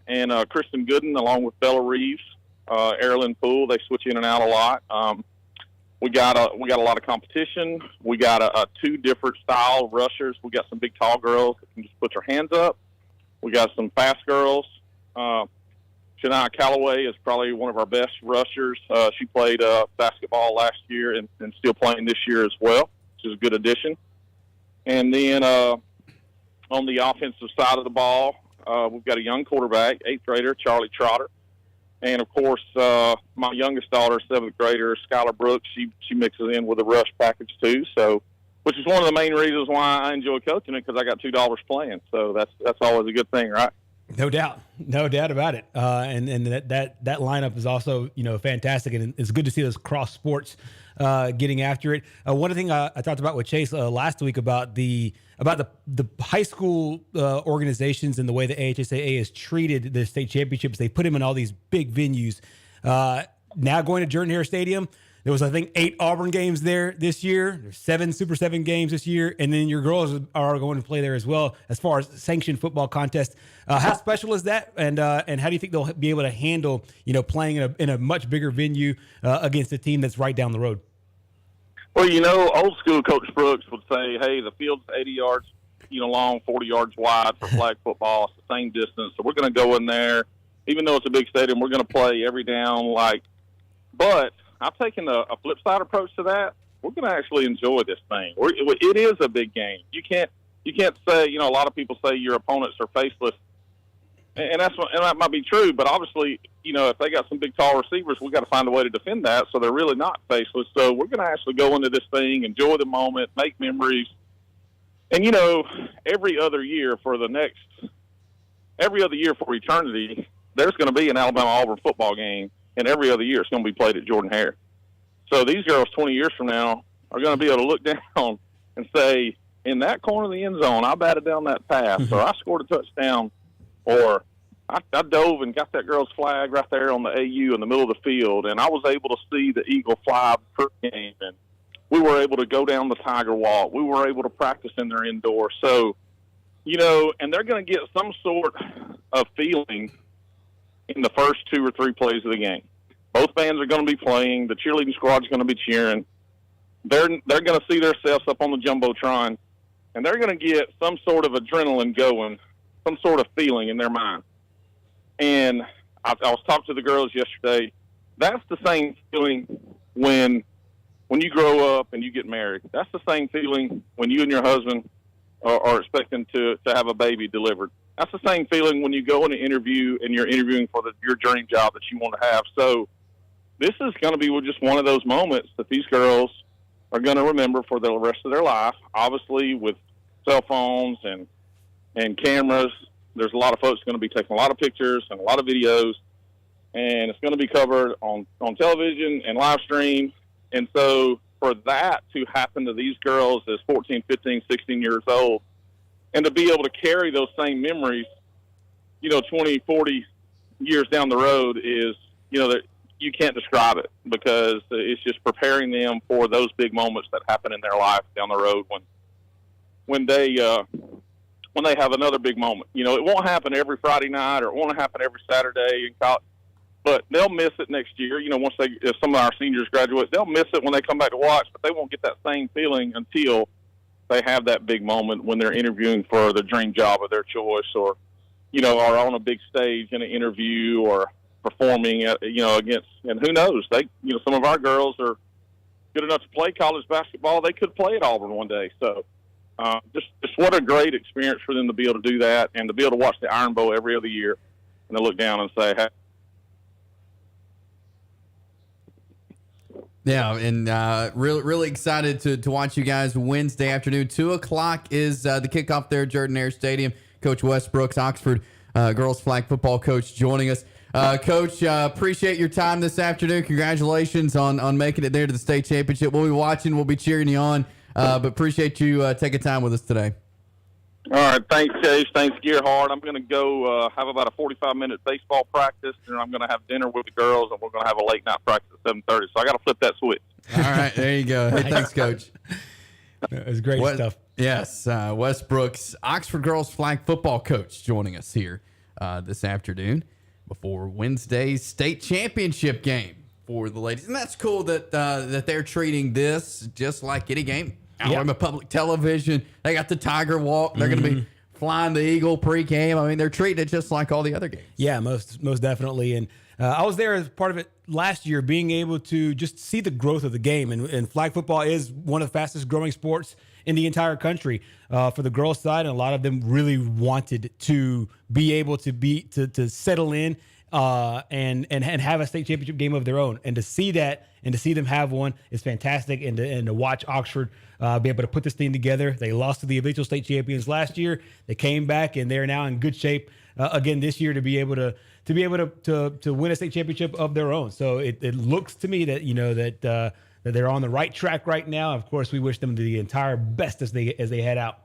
and Kristen Gooden, along with Bella Reeves, Erilyn Poole. They switch in and out a lot. We got a lot of competition. We got two different style rushers. We got some big tall girls that can just put their hands up. We got some fast girls. Shania Calloway is probably one of our best rushers. She played basketball last year and still playing this year as well, which is a good addition. And then on the offensive side of the ball, we've got a young quarterback, 8th grader, Charlie Trotter. And, of course, my youngest daughter, 7th grader, Skylar Brooks, she mixes in with a rush package too. So, which is one of the main reasons why I enjoy coaching it, because I got $2 playing. So that's always a good thing, right? No doubt about it. And that lineup is also fantastic, and it's good to see those cross sports getting after it. One thing I talked about with Chase last week about the high school organizations and the way the AHSAA has treated the state championships. They put them in all these big venues. Now going to Jordan-Hare Stadium, there was, I think, 8 Auburn games there this year. There's 7 Super 7 games this year. And then your girls are going to play there as well as far as sanctioned football contests. How special is that? And how do you think they'll be able to handle, playing in a much bigger venue against a team that's right down the road? Well, old school Coach Brooks would say, hey, the field's 80 yards, long, 40 yards wide for flag football. It's the same distance. So we're going to go in there. Even though it's a big stadium, we're going to play every down. But I've taken a flip side approach to that. We're going to actually enjoy this thing. It is a big game. You can't say, a lot of people say your opponents are faceless. And that might be true, but obviously, if they got some big, tall receivers, we got to find a way to defend that. So they're really not faceless. So we're going to actually go into this thing, enjoy the moment, make memories. And every other year for eternity, there's going to be an Alabama-Auburn football game, and every other year it's going to be played at Jordan-Hare. So these girls 20 years from now are going to be able to look down and say, in that corner of the end zone, I batted down that pass, or I scored a touchdown, or I dove and got that girl's flag right there on the AU in the middle of the field, and I was able to see the Eagle fly per game, and we were able to go down the Tiger Walk. We were able to practice in their indoor. So, and they're going to get some sort of feeling in the first 2 or 3 plays of the game. Both bands are going to be playing. The cheerleading squad's going to be cheering. They're going to see themselves up on the Jumbotron, and they're going to get some sort of adrenaline going, some sort of feeling in their mind. And I was talking to the girls yesterday. That's the same feeling when you grow up and you get married. That's the same feeling when you and your husband are expecting to have a baby delivered. That's the same feeling when you go in an interview and you're interviewing for your dream job that you want to have. So this is going to be just one of those moments that these girls are going to remember for the rest of their life. Obviously, with cell phones and and cameras. There's a lot of folks going to be taking a lot of pictures and a lot of videos, and it's going to be covered on television and live stream. And so for that to happen to these girls as 14, 15, 16 years old, and to be able to carry those same memories, 20, 40 years down the road is, that you can't describe it, because it's just preparing them for those big moments that happen in their life down the road when they have another big moment. It won't happen every Friday night, or it won't happen every Saturday in college, but they'll miss it next year. If some of our seniors graduate, they'll miss it when they come back to watch, but they won't get that same feeling until they have that big moment when they're interviewing for the dream job of their choice, or, are on a big stage in an interview, or performing against, and who knows, some of our girls are good enough to play college basketball. They could play at Auburn one day. So, just what a great experience for them to be able to do that, and to be able to watch the Iron Bowl every other year, and to look down and say, hey. Yeah, and really excited to watch you guys Wednesday afternoon. 2:00 is the kickoff there at Jordan-Hare Stadium. Coach Wes Brooks, Oxford girls flag football coach, joining us. Coach, appreciate your time this afternoon. Congratulations on making it there to the state championship. We'll be watching. We'll be cheering you on. But appreciate you taking time with us today. All right. Thanks, Chase. Thanks, Gerhard. I'm going to go have about a 45-minute baseball practice, and I'm going to have dinner with the girls, and we're going to have a late night practice at 7:30. So I got to flip that switch. All right. There you go. Hey, thanks, Coach. It was great stuff. Yes. Wes Brooks, Oxford girls flag football coach, joining us here this afternoon before Wednesday's state championship game for the ladies. And that's cool that they're treating this just like any game. Alabama Public Television. They got the Tiger Walk. They're going to be flying the Eagle pregame. I mean, they're treating it just like all the other games. Yeah, most definitely. And I was there as part of it last year, being able to just see the growth of the game. And flag football is one of the fastest growing sports in the entire country for the girls' side. And a lot of them really wanted to be able to settle in and have a state championship game of their own. And to see that and to see them have one is fantastic. And to watch Oxford be able to put this thing together. They lost to the eventual state champions last year. They came back, and they're now in good shape again this year to be able to win a state championship of their own. So it looks to me that that they're on the right track right now. Of course, we wish them the entire best as they head out.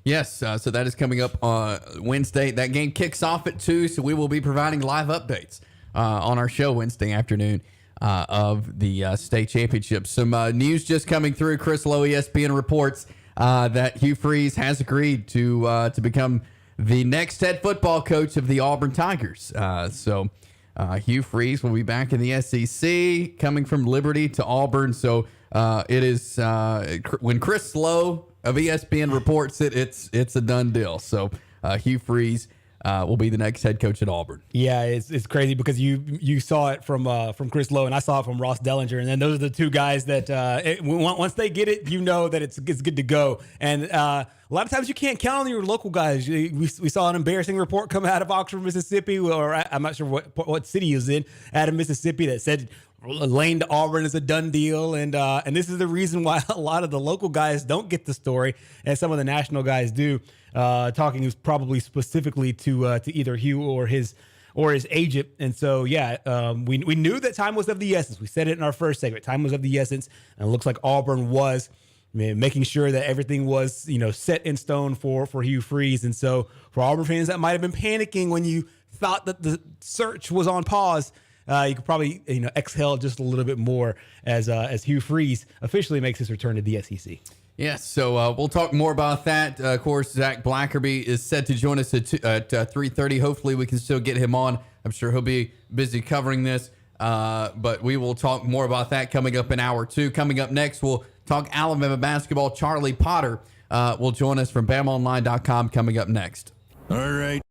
Yes, so that is coming up on Wednesday. That game kicks off at 2, so we will be providing live updates on our show Wednesday afternoon of the state championship. Some news just coming through. Chris Lowe, ESPN, reports that Hugh Freeze has agreed to become the next head football coach of the Auburn Tigers. So Hugh Freeze will be back in the SEC, coming from Liberty to Auburn. So it is when Chris Lowe of ESPN reports it's a done deal. So Hugh Freeze will be the next head coach at Auburn. Yeah, it's crazy because you saw it from Chris Lowe, and I saw it from Ross Dellinger, and then those are the two guys that once they get it, that it's good to go. And a lot of times you can't count on your local guys. We saw an embarrassing report come out of Oxford, Mississippi, or I'm not sure what city he was in, out of Mississippi, that said Lane to Auburn is a done deal, and this is the reason why a lot of the local guys don't get the story, and some of the national guys do. Talking probably specifically to either Hugh or his agent, and so we knew that time was of the essence. We said it in our first segment. Time was of the essence, and it looks like Auburn was making sure that everything was set in stone for Hugh Freeze. And so for Auburn fans that might have been panicking when you thought that the search was on pause, you could probably exhale just a little bit more as Hugh Freeze officially makes his return to the SEC. Yes, so we'll talk more about that. Of course, Zach Blackerby is set to join us at 3:30. Hopefully, we can still get him on. I'm sure he'll be busy covering this, but we will talk more about that coming up in hour 2. Coming up next, we'll talk Alabama basketball. Charlie Potter will join us from BamaOnline.com coming up next. All right.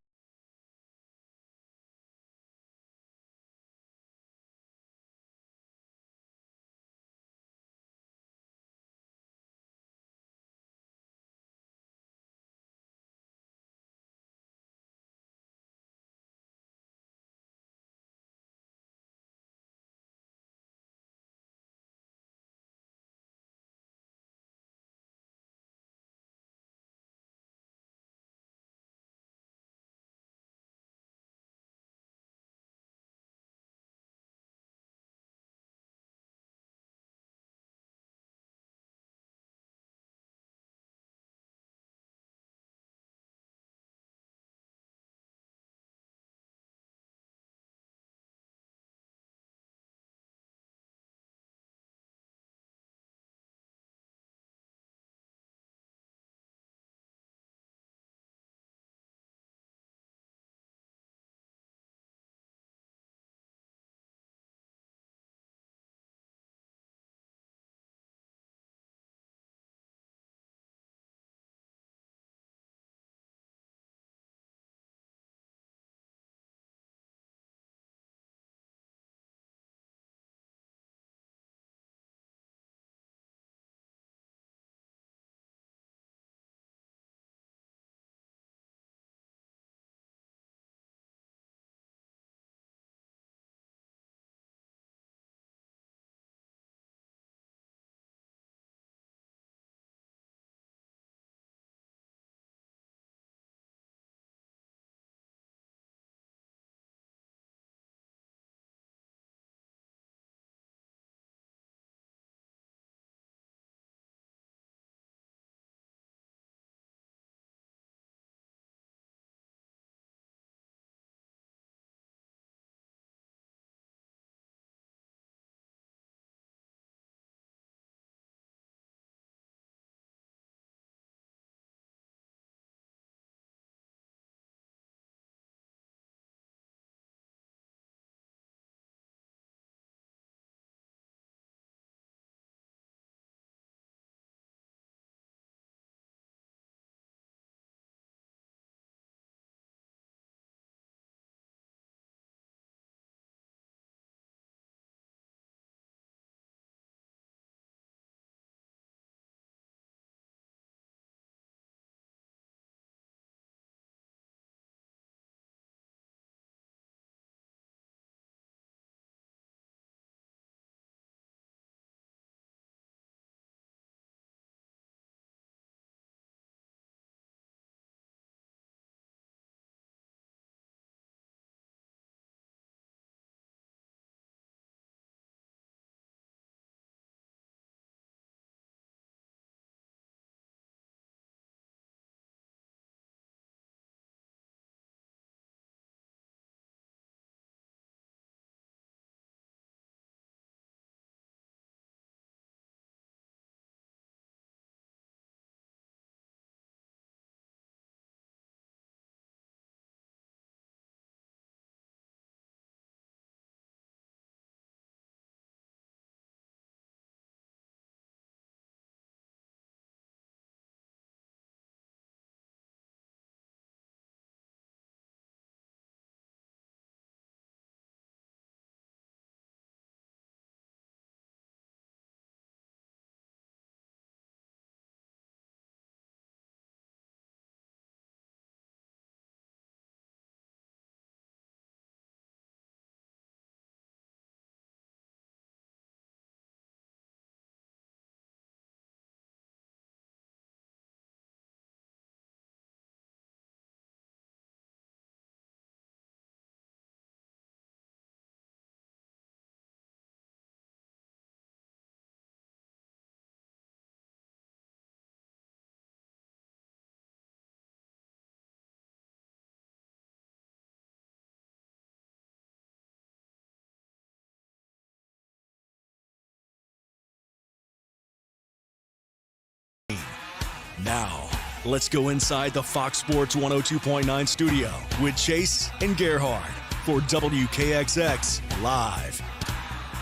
Now, let's go inside the Fox Sports 102.9 studio with Chase and Gerhard for WKXX Live.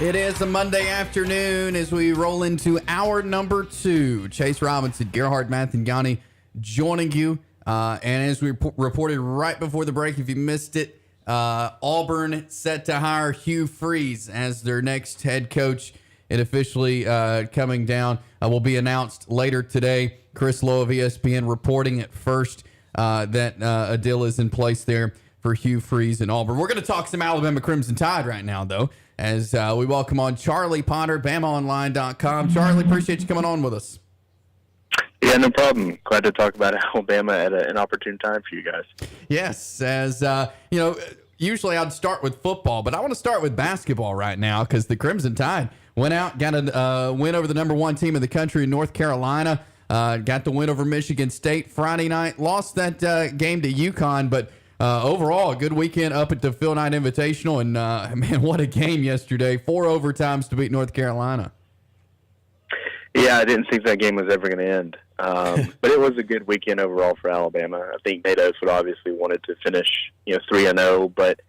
It is a Monday afternoon as we roll into hour number 2. Chase Robinson, Gerhard Mathangani joining you. And as we reported right before the break, if you missed it, Auburn set to hire Hugh Freeze as their next head coach. It officially coming down will be announced later today. Chris Lowe of ESPN reporting at first that a deal is in place there for Hugh Freeze and Auburn. We're going to talk some Alabama Crimson Tide right now, though, as we welcome on Charlie Potter, BamaOnline.com. Charlie, appreciate you coming on with us. Yeah, no problem. Glad to talk about Alabama at an opportune time for you guys. Yes, as usually I'd start with football, but I want to start with basketball right now because the Crimson Tide went out, got a win over the number 1 team in the country in North Carolina, got the win over Michigan State Friday night, lost that game to UConn, but overall a good weekend up at the Phil Knight Invitational, and man, what a game yesterday. 4 overtimes to beat North Carolina. Yeah, I didn't think that game was ever going to end, but it was a good weekend overall for Alabama. I think Nate Oates would obviously wanted to finish 3-0, but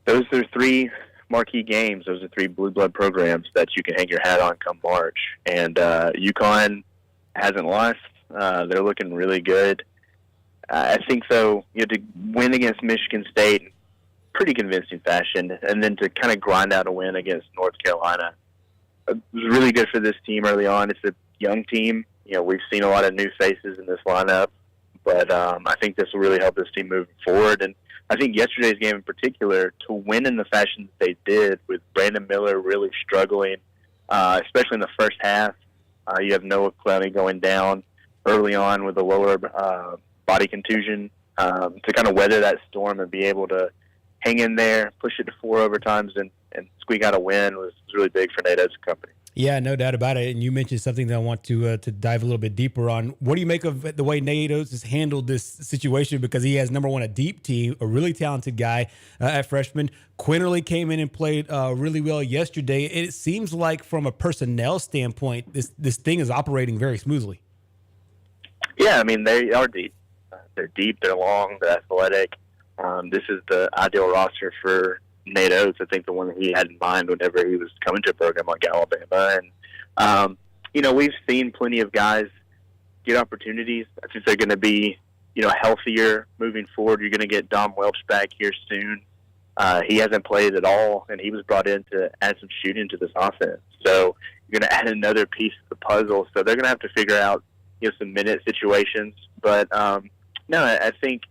those are 3 marquee games. Those are 3 blue blood programs that you can hang your hat on come March. And UConn hasn't lost. They're looking really good. I think, though, to win against Michigan State in pretty convincing fashion, and then to kind of grind out a win against North Carolina, it was really good for this team early on. It's a young team. We've seen a lot of new faces in this lineup, but I think this will really help this team moving forward. And I think yesterday's game in particular, to win in the fashion that they did, with Brandon Miller really struggling, especially in the first half. You have Noah Clowney going down early on with a lower body contusion, to kind of weather that storm and be able to hang in there, push it to 4 overtimes, and squeak out a win was really big for Nate Oates' company. Yeah, no doubt about it. And you mentioned something that I want to dive a little bit deeper on. What do you make of the way Nate Oates has handled this situation? Because he has, number one, a deep team, a really talented guy at freshman. Quinterly came in and played really well yesterday. It seems like from a personnel standpoint, this thing is operating very smoothly. Yeah, I mean, they are deep. They're deep, they're long, they're athletic. This is the ideal roster for Nate Oates. I think the one that he had in mind whenever he was coming to a program like Alabama. And, we've seen plenty of guys get opportunities. I think they're going to be, healthier moving forward. You're going to get Dom Welch back here soon. He hasn't played at all, and he was brought in to add some shooting to this offense. So you're going to add another piece of the puzzle. So they're going to have to figure out, some minute situations. But, no, I think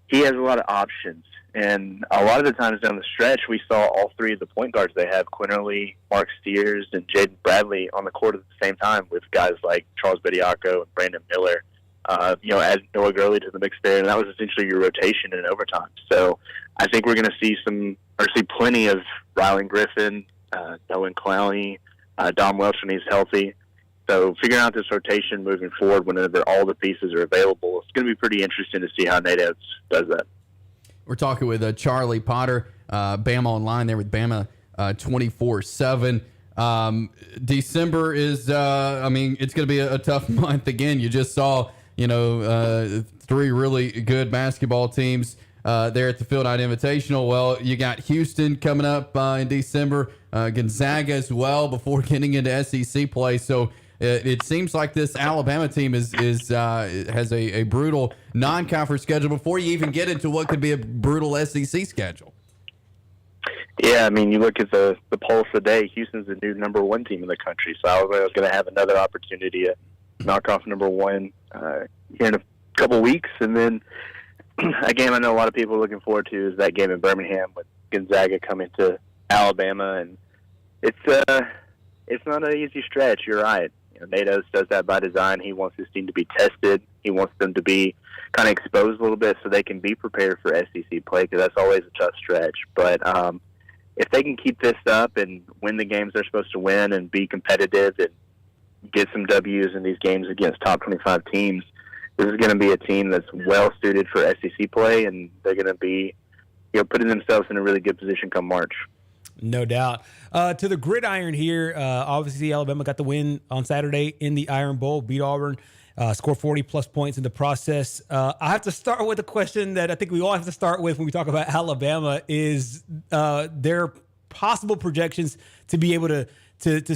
he has a lot of options. And a lot of the times down the stretch, we saw all 3 of the point guards they have, Quinterly, Mark Steers, and Jaden Bradley, on the court at the same time, with guys like Charles Bediako and Brandon Miller, add Noah Gurley to the mix there, and that was essentially your rotation in overtime. So I think we're going to see plenty of Rylan Griffin, Nolan Clowney, Dom Welch when he's healthy. So figuring out this rotation moving forward whenever all the pieces are available, it's going to be pretty interesting to see how Nate Oates does that. We're talking with Charlie Potter, Bama Online there with Bama 24/7. December is, it's going to be a tough month again. You just saw, 3 really good basketball teams there at the Phil Knight Invitational. Well, you got Houston coming up in December, Gonzaga as well before getting into SEC play. So it seems like this Alabama team has a brutal non-conference schedule before you even get into what could be a brutal SEC schedule. Yeah, I mean, you look at the pulse of the day. Houston's the new number 1 team in the country, so Alabama was going to have another opportunity to knock off number 1 here in a couple weeks. And then a game I know a lot of people are looking forward to is that game in Birmingham with Gonzaga coming to Alabama, and it's not an easy stretch. You're right. Nate Oates does that by design. He wants his team to be tested. He wants them to be kind of exposed a little bit so they can be prepared for SEC play, because that's always a tough stretch. But if they can keep this up and win the games they're supposed to win and be competitive and get some W's in these games against top 25 teams, this is going to be a team that's well suited for SEC play, and they're going to be putting themselves in a really good position come March. No doubt. To the gridiron here, obviously Alabama got the win on Saturday in the Iron Bowl, beat Auburn, scored 40-plus points in the process. I have to start with a question that I think we all have to start with when we talk about Alabama is their possible projections to be able to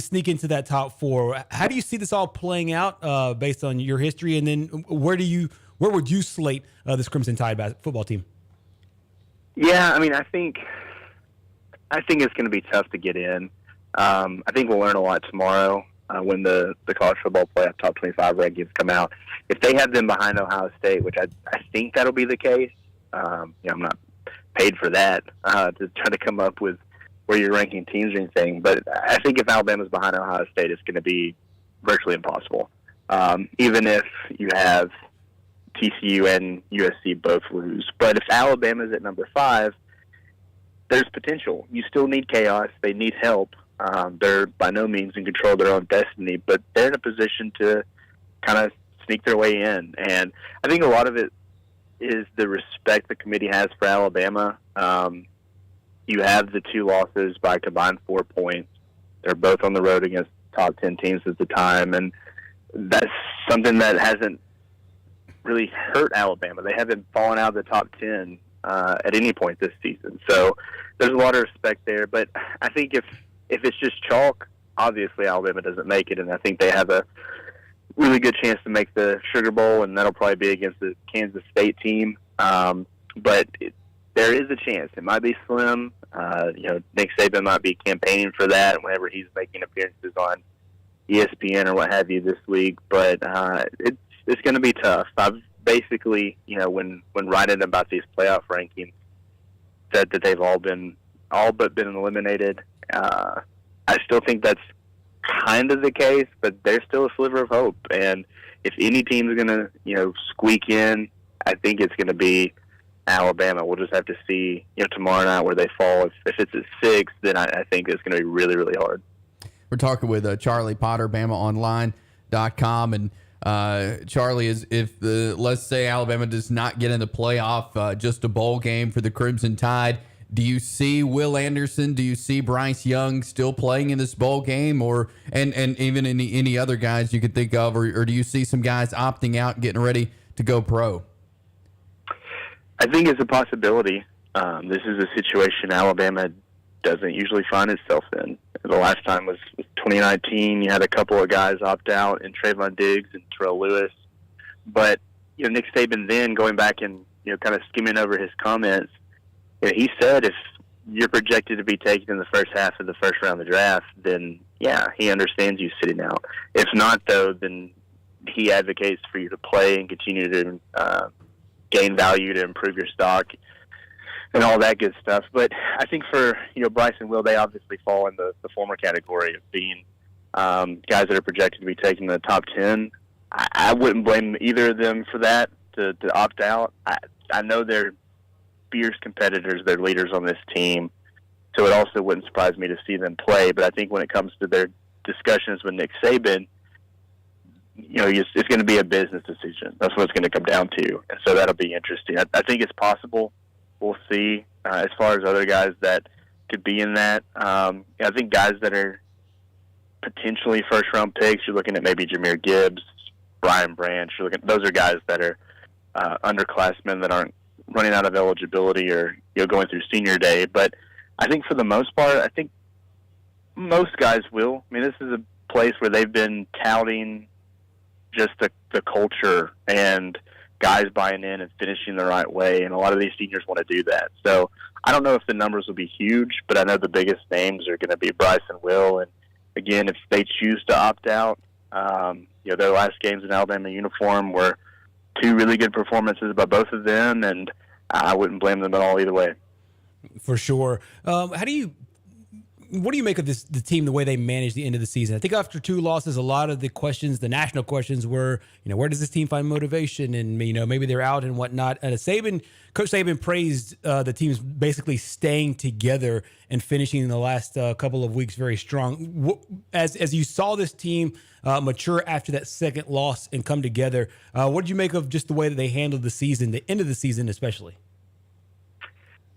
sneak into that top four. How do you see this all playing out based on your history? And then where would you slate this Crimson Tide football team? Yeah, I mean, I think it's going to be tough to get in. I think we'll learn a lot tomorrow when the college football playoff top 25 rankings come out. If they have them behind Ohio State, which I think that'll be the case, I'm not paid for that to try to come up with where you're ranking teams or anything. But I think if Alabama's behind Ohio State, it's going to be virtually impossible. Even if you have TCU and USC both lose. But if Alabama's at number 5, there's potential. You still need chaos. They need help. They're by no means in control of their own destiny, but they're in a position to kind of sneak their way in. And I think a lot of it is the respect the committee has for Alabama. You have the 2 losses by combined 4 points. They're both on the road against top 10 teams at the time, and that's something that hasn't really hurt Alabama. They haven't fallen out of the top 10 at any point this season. So there's a lot of respect there. But I think if it's just chalk, obviously Alabama doesn't make it, and I think they have a really good chance to make the Sugar Bowl, and that'll probably be against the Kansas State team. But there is a chance. It might be slim. Nick Saban might be campaigning for that whenever he's making appearances on ESPN or what have you this week. But it's going to be tough. I've basically, when writing about these playoff rankings, said that they've all but been eliminated. I still think that's kind of the case, but there's still a sliver of hope. And if any team is going to, squeak in, I think it's going to be Alabama. We'll just have to see, tomorrow night where they fall. If it's at 6, then I think it's going to be really, really hard. We're talking with Charlie Potter, BamaOnline.com, and Charlie, let's say Alabama does not get in the playoff, just a bowl game for the Crimson Tide. Do you see Will Anderson? Do you see Bryce Young still playing in this bowl game, and even any other guys you could think of, or do you see some guys opting out and getting ready to go pro? I think it's a possibility. This is a situation Alabama doesn't usually find itself in. The last time was 2019. You had a couple of guys opt out in Trayvon Diggs and Terrell Lewis. But, Nick Saban then, going back and, kind of skimming over his comments, he said if you're projected to be taken in the first half of the first round of the draft, then, yeah, he understands you sitting out. If not, though, then he advocates for you to play and continue to gain value to improve your stock and all that good stuff. But I think for, Bryce and Will, they obviously fall in the former category of being guys that are projected to be taken in the top 10. I wouldn't blame either of them for that, to opt out. I know they're fierce competitors, they're leaders on this team, so it also wouldn't surprise me to see them play. But I think when it comes to their discussions with Nick Saban, it's going to be a business decision. That's what it's going to come down to, and so that'll be interesting. I think it's possible. We'll see. As far as other guys that could be in that, I think guys that are potentially first-round picks, you're looking at maybe Jahmyr Gibbs, Brian Branch. Those are guys that are underclassmen that aren't running out of eligibility or going through senior day. But I think for the most part, I think most guys will. I mean, this is a place where they've been touting just the culture and guys buying in and finishing the right way, and a lot of these seniors want to do that. So I don't know if the numbers will be huge, but I know the biggest names are going to be Bryce and Will. And again, if they choose to opt out, their last games in Alabama uniform were 2 really good performances by both of them, and I wouldn't blame them at all either way. For sure. What do you make of the team, the way they managed the end of the season? I think after 2 losses, a lot of the questions, the national questions were, where does this team find motivation? And, maybe they're out and whatnot. And Coach Saban praised the team's basically staying together and finishing in the last couple of weeks very strong. As you saw this team mature after that second loss and come together, what did you make of just the way that they handled the season, the end of the season especially?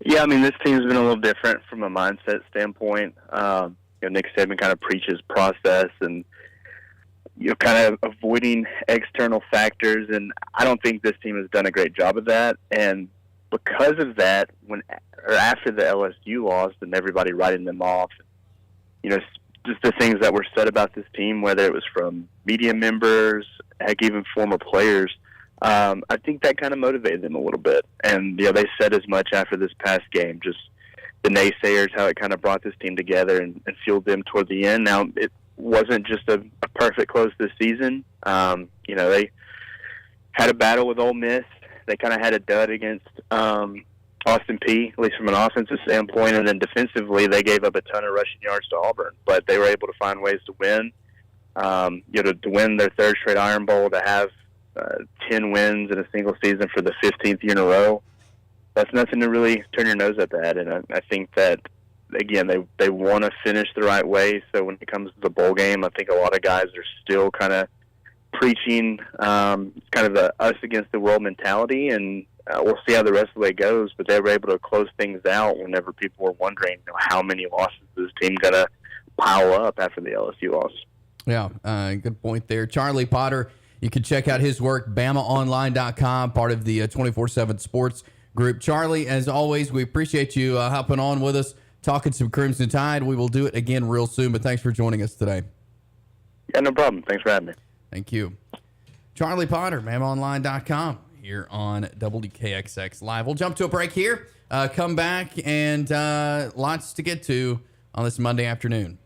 Yeah, I mean, this team's been a little different from a mindset standpoint. Nick Saban kind of preaches process and kind of avoiding external factors, and I don't think this team has done a great job of that. And because of that, after the LSU loss and everybody writing them off, just the things that were said about this team, whether it was from media members, heck, even former players, I think that kind of motivated them a little bit. And they said as much after this past game, just the naysayers, how it kind of brought this team together and fueled them toward the end. Now, it wasn't just a perfect close this season. They had a battle with Ole Miss. They kind of had a dud against Austin Peay, at least from an offensive standpoint, and then defensively they gave up a ton of rushing yards to Auburn, but they were able to find ways to win. To win their third straight Iron Bowl, to have 10 wins in a single season for the 15th year in a row, that's nothing to really turn your nose at that. And I think that, again, they want to finish the right way. So when it comes to the bowl game, I think a lot of guys are still kind of preaching kind of the us against the world mentality, and we'll see how the rest of the way goes. But they were able to close things out whenever people were wondering how many losses this team got to pile up after the LSU loss. Yeah, good point there. Charlie Potter, you can check out his work, BamaOnline.com, part of the 24/7 Sports Group. Charlie, as always, we appreciate you hopping on with us, talking some Crimson Tide. We will do it again real soon, but thanks for joining us today. Yeah, no problem. Thanks for having me. Thank you. Charlie Potter, BamaOnline.com, here on WKXX Live. We'll jump to a break here, come back, and lots to get to on this Monday afternoon.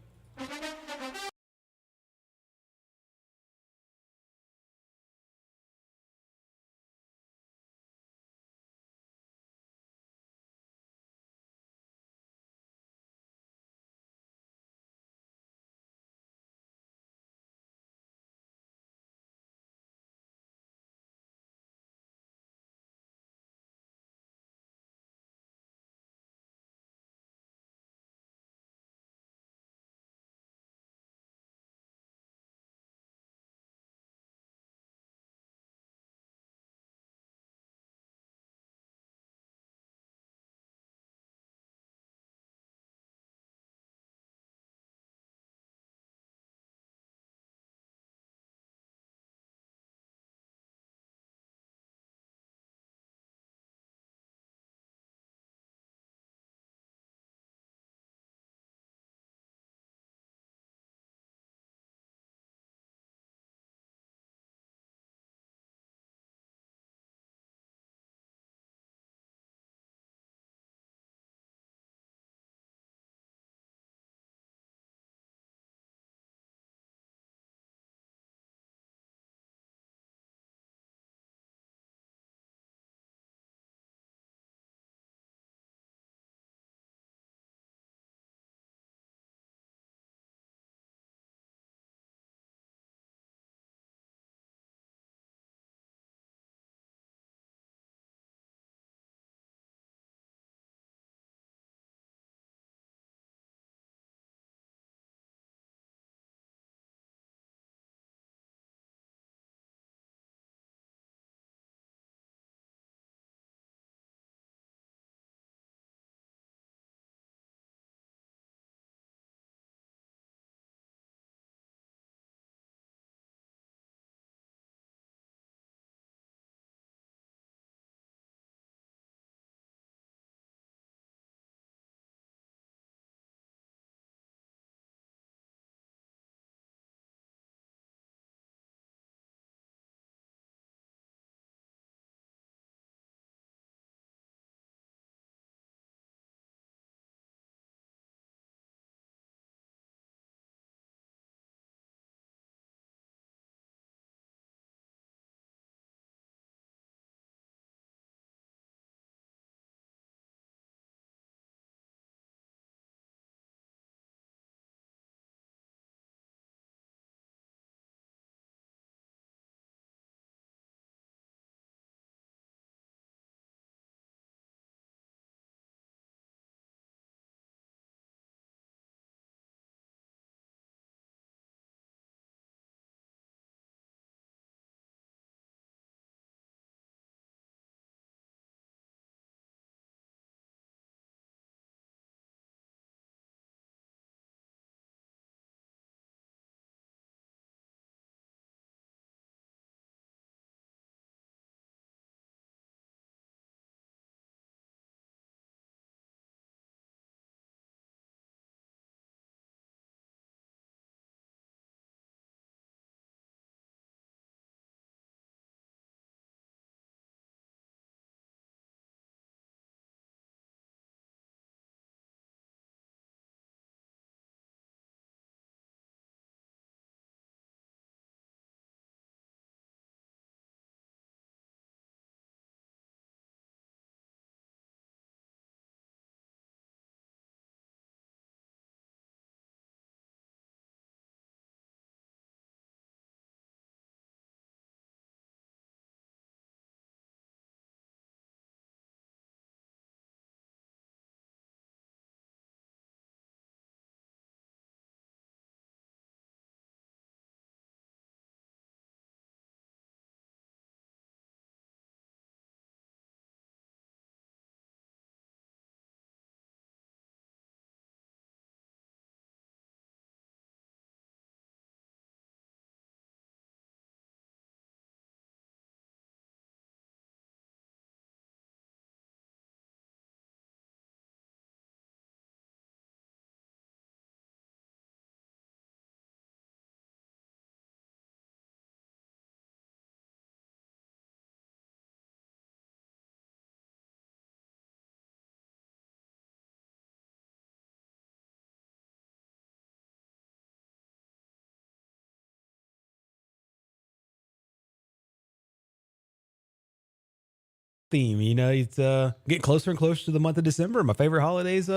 theme. You know, it's getting closer and closer to the month of December. My favorite holidays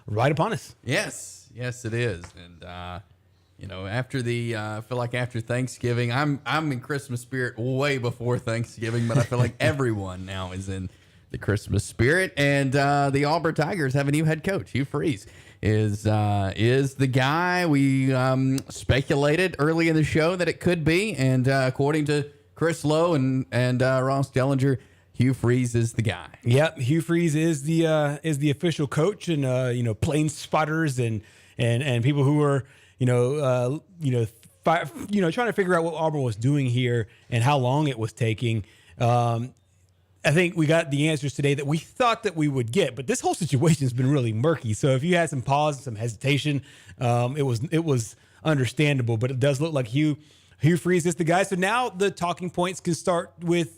right upon us. Yes, it is. And after I feel like after Thanksgiving, I'm in Christmas spirit way before Thanksgiving, but I feel like everyone now is in the Christmas spirit. And the Auburn Tigers have a new head coach. Hugh Freeze is the guy we speculated early in the show that it could be. And according to Chris Lowe and Ross Dellinger, Hugh Freeze is the guy. Yep, Hugh Freeze is the official coach, and plane spotters and people who are trying to figure out what Auburn was doing here and how long it was taking. I think we got the answers today that we thought that we would get, but this whole situation has been really murky. So if you had some pause and some hesitation, it was understandable. But it does look like Hugh Freeze is the guy. So now the talking points can start with,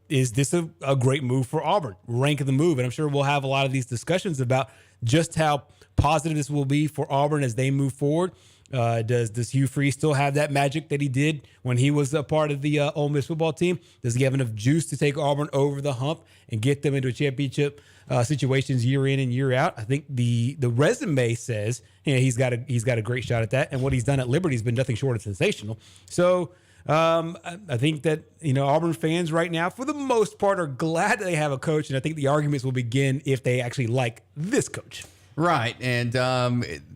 is this a great move for Auburn? Rank of the move. And I'm sure we'll have a lot of these discussions about just how positive this will be for Auburn as they move forward. Does Hugh Freeze still have that magic that he did when he was a part of the Ole Miss football team? Does he have enough juice to take Auburn over the hump and get them into a championship situations year in and year out? I think the resume says he's got a great shot at that, and what he's done at Liberty has been nothing short of sensational. So I think that Auburn fans right now, for the most part, are glad that they have a coach, and I think the arguments will begin if they actually like this coach. Right, and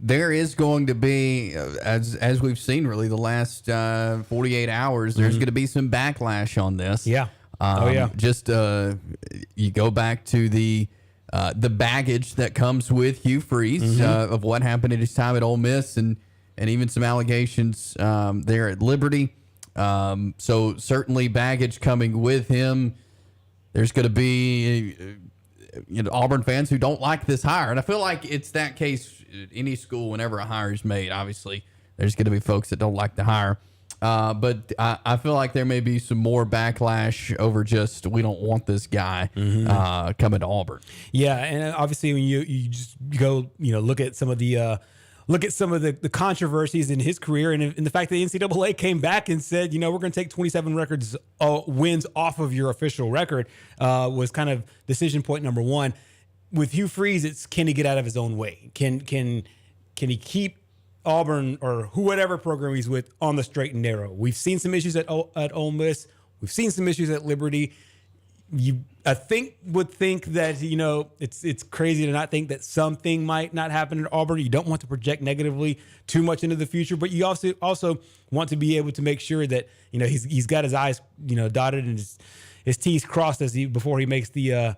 there is going to be, as we've seen really the last 48 hours, there's going to be some backlash on this. Yeah. Just you go back to the baggage that comes with Hugh Freeze of what happened at his time at Ole Miss, and even some allegations there at Liberty. So certainly baggage coming with him. There's going to be Auburn fans who don't like this hire. And I feel like it's that case at any school whenever a hire is made. Obviously, there's going to be folks that don't like the hire. But I feel like there may be some more backlash over just we don't want this guy coming to Auburn. Yeah, and obviously when you just go look at some of the controversies in his career, and the fact that the NCAA came back and said, we're going to take 27 wins off of your official record, was kind of decision point number one. With Hugh Freeze, it's can he get out of his own way? Can he keep Auburn or whatever program he's with on the straight and narrow? We've seen some issues at Ole Miss. We've seen some issues at Liberty. I would think that it's crazy to not think that something might not happen at Auburn. You don't want to project negatively too much into the future, but you also want to be able to make sure that he's got his I's dotted and his T's crossed before he makes the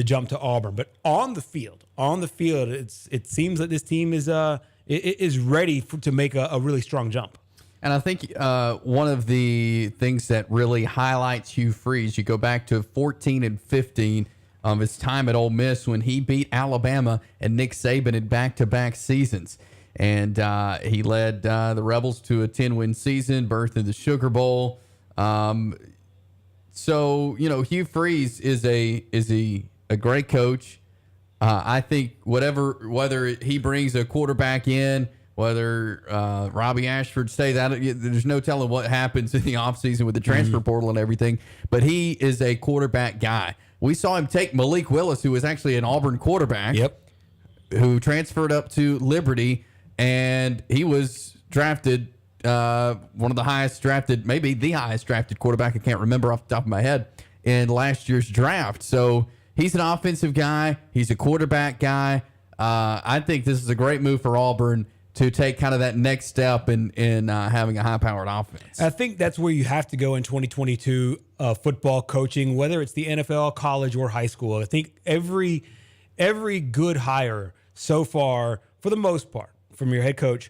jump to Auburn. But on the field, it seems that this team is ready to make a really strong jump. And I think one of the things that really highlights Hugh Freeze, you go back to 14 and 15 of his time at Ole Miss when he beat Alabama and Nick Saban in back-to-back seasons. And he led the Rebels to a 10-win season, berth in the Sugar Bowl. So, Hugh Freeze is a great coach. I think whether he brings a quarterback in, whether Robbie Ashford stays out, there's no telling what happens in the offseason with the transfer portal and everything. But he is a quarterback guy. We saw him take Malik Willis, who was actually an Auburn quarterback, who transferred up to Liberty, and he was drafted one of the highest drafted, maybe the highest drafted quarterback. I can't remember off the top of my head in last year's draft. So he's an offensive guy. He's a quarterback guy. I think this is a great move for Auburn to take kind of that next step in having a high-powered offense. I think that's where you have to go in 2022 football coaching, whether it's the NFL, college, or high school. I think every good hire so far, for the most part, from your head coach,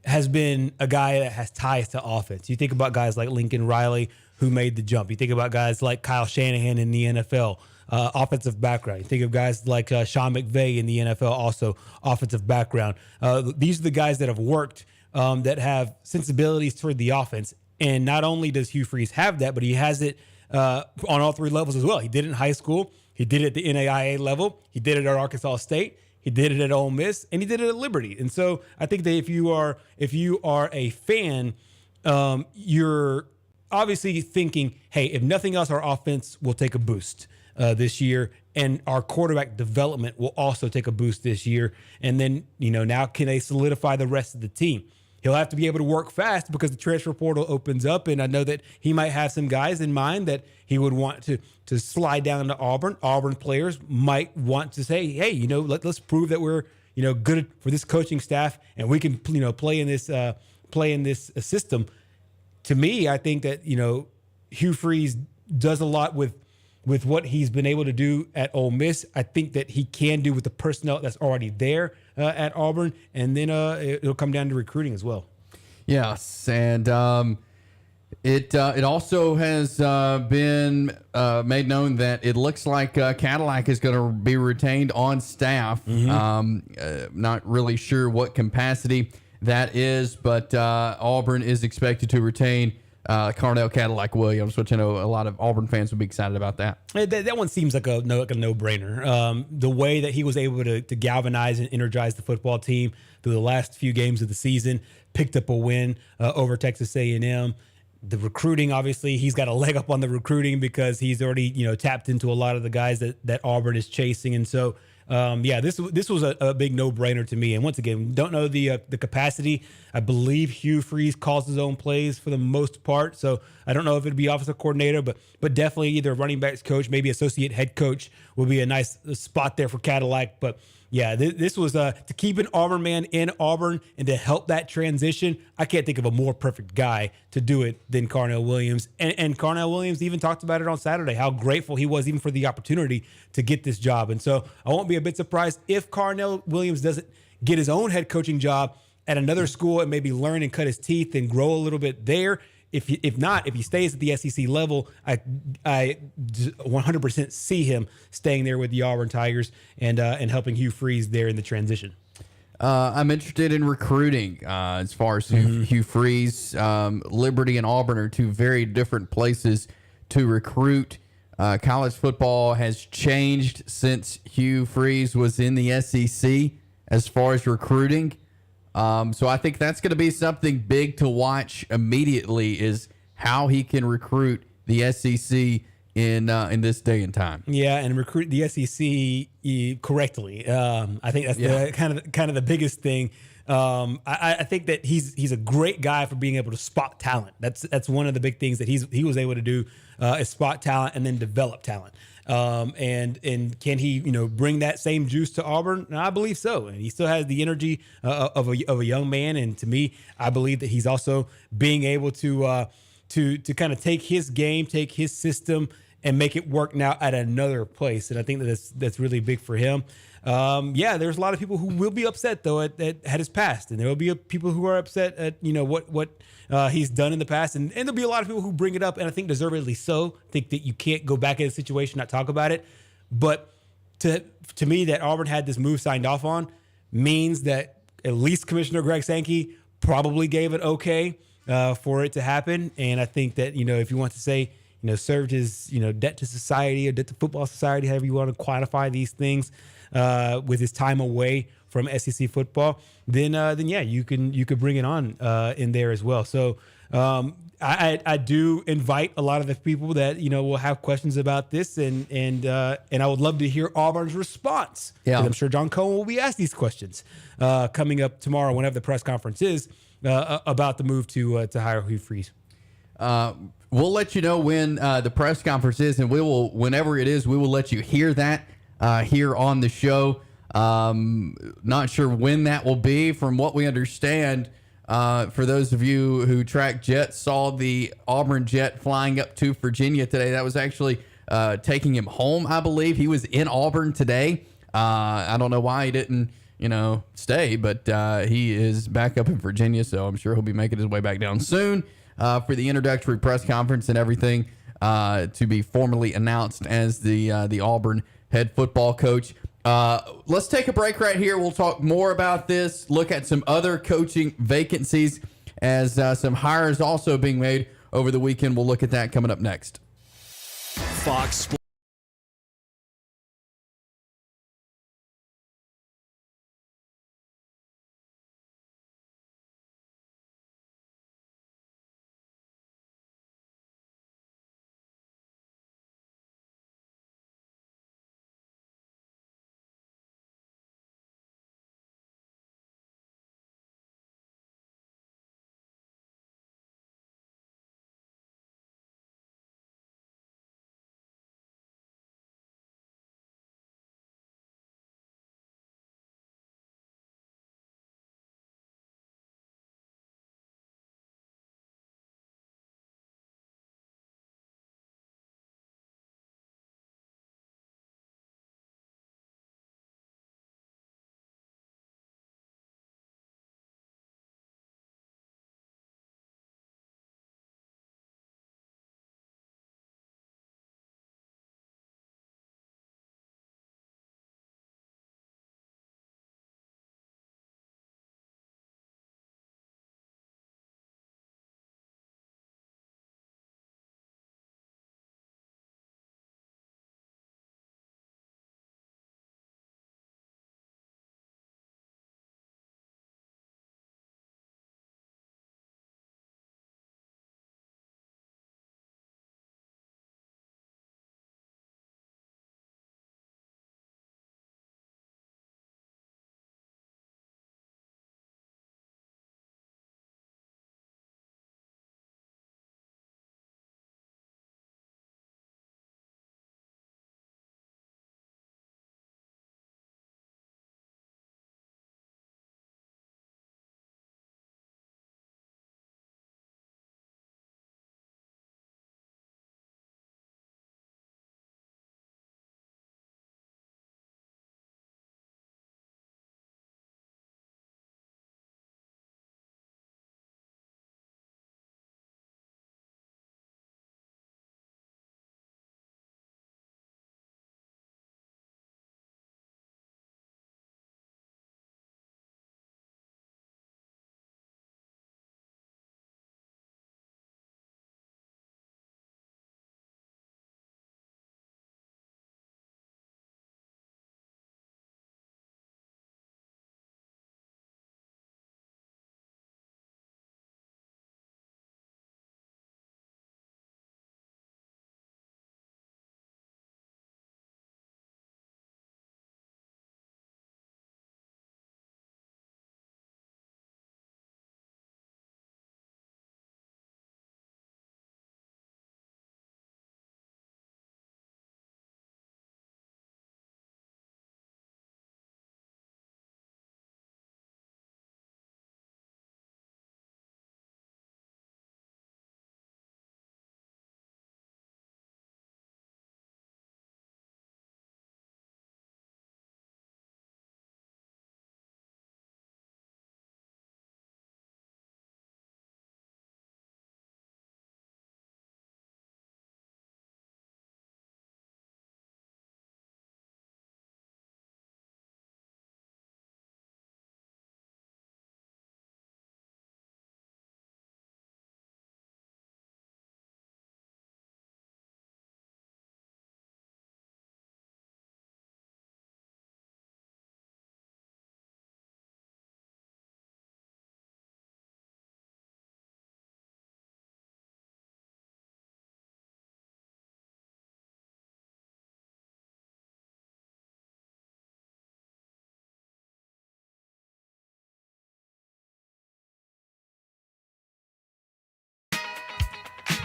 has been a guy that has ties to offense. You think about guys like Lincoln Riley, who made the jump. You think about guys like Kyle Shanahan in the NFL, offensive background. You think of guys like Sean McVay in the NFL, also offensive background. These are the guys that have worked, that have sensibilities toward the offense. And not only does Hugh Freeze have that, but he has it on all three levels as well. He did it in high school. He did it at the NAIA level. He did it at Arkansas State. He did it at Ole Miss, and he did it at Liberty. And so I think that if you are a fan, you're obviously thinking, hey, if nothing else, our offense will take a boost this year, and our quarterback development will also take a boost this year. And then, now can they solidify the rest of the team? He'll have to be able to work fast because the transfer portal opens up, and I know that he might have some guys in mind that he would want to slide down to Auburn. Auburn players might want to say, hey, let's prove that we're good for this coaching staff, and we can play in this system. To me, I think that Hugh Freeze does a lot with what he's been able to do at Ole Miss. I think that he can do with the personnel that's already there at Auburn, and then it'll come down to recruiting as well. Yes, and it also has been made known that it looks like Cadillac is going to be retained on staff. Not really sure what capacity that is, but Auburn is expected to retain Carnell Cadillac Williams, which I know a lot of Auburn fans would be excited about that. That one seems like a no-brainer. The way that he was able to galvanize and energize the football team through the last few games of the season, picked up a win over Texas A&M. The recruiting, obviously, he's got a leg up on the recruiting because he's already tapped into a lot of the guys that Auburn is chasing, and so. This was a big no-brainer to me. And once again, don't know the capacity. I believe Hugh Freeze calls his own plays for the most part. So I don't know if it'd be offensive coordinator, but definitely either running backs coach, maybe associate head coach will be a nice spot there for Cadillac. But yeah, this was to keep an Auburn man in Auburn and to help that transition. I can't think of a more perfect guy to do it than Carnell Williams. And Carnell Williams even talked about it on Saturday, how grateful he was even for the opportunity to get this job. And so I won't be a bit surprised if Carnell Williams doesn't get his own head coaching job at another school and maybe learn and cut his teeth and grow a little bit there. If he stays at the SEC level, I 100% see him staying there with the Auburn Tigers and helping Hugh Freeze there in the transition. I'm interested in recruiting as far as Hugh Freeze. Liberty and Auburn are two very different places to recruit. College football has changed since Hugh Freeze was in the SEC as far as recruiting. So I think that's going to be something big to watch immediately is how he can recruit the SEC in this day and time. Yeah, and recruit the SEC correctly. I think that's the kind of the biggest thing. I think that he's a great guy for being able to spot talent. That's one of the big things that he was able to do is spot talent and then develop talent. And can he bring that same juice to Auburn? And I believe so. And he still has the energy of a young man. And to me, I believe that he's also being able to kind of take his game, take his system, and make it work now at another place. And I think that's really big for him. There's a lot of people who will be upset though at his past, and there will be people who are upset at what he's done in the past, and there'll be a lot of people who bring it up, and I think deservedly so. Think that you can't go back in a situation not talk about it, but to me, that Auburn had this move signed off on means that at least Commissioner Greg Sankey probably gave it okay for it to happen, and I think that if you want to say served his debt to society or debt to football society, however you want to quantify these things. With his time away from SEC football, then yeah, you could bring it on in there as well. So I do invite a lot of the people that will have questions about this, and I would love to hear Auburn's response. Yeah, I'm sure John Cohen will be asked these questions coming up tomorrow, whenever the press conference is about the move to hire Hugh Freeze. We'll let you know when the press conference is, and whenever it is, we will let you hear that. Here on the show. Not sure when that will be. From what we understand, for those of you who track jets, saw the Auburn jet flying up to Virginia today. That was actually taking him home, I believe. He was in Auburn today. I don't know why he didn't, stay, but he is back up in Virginia, so I'm sure he'll be making his way back down soon for the introductory press conference and everything to be formally announced as the Auburn head football coach. Let's take a break right here. We'll talk more about this, look at some other coaching vacancies as some hires also being made over the weekend. We'll look at that coming up next. Fox Sports.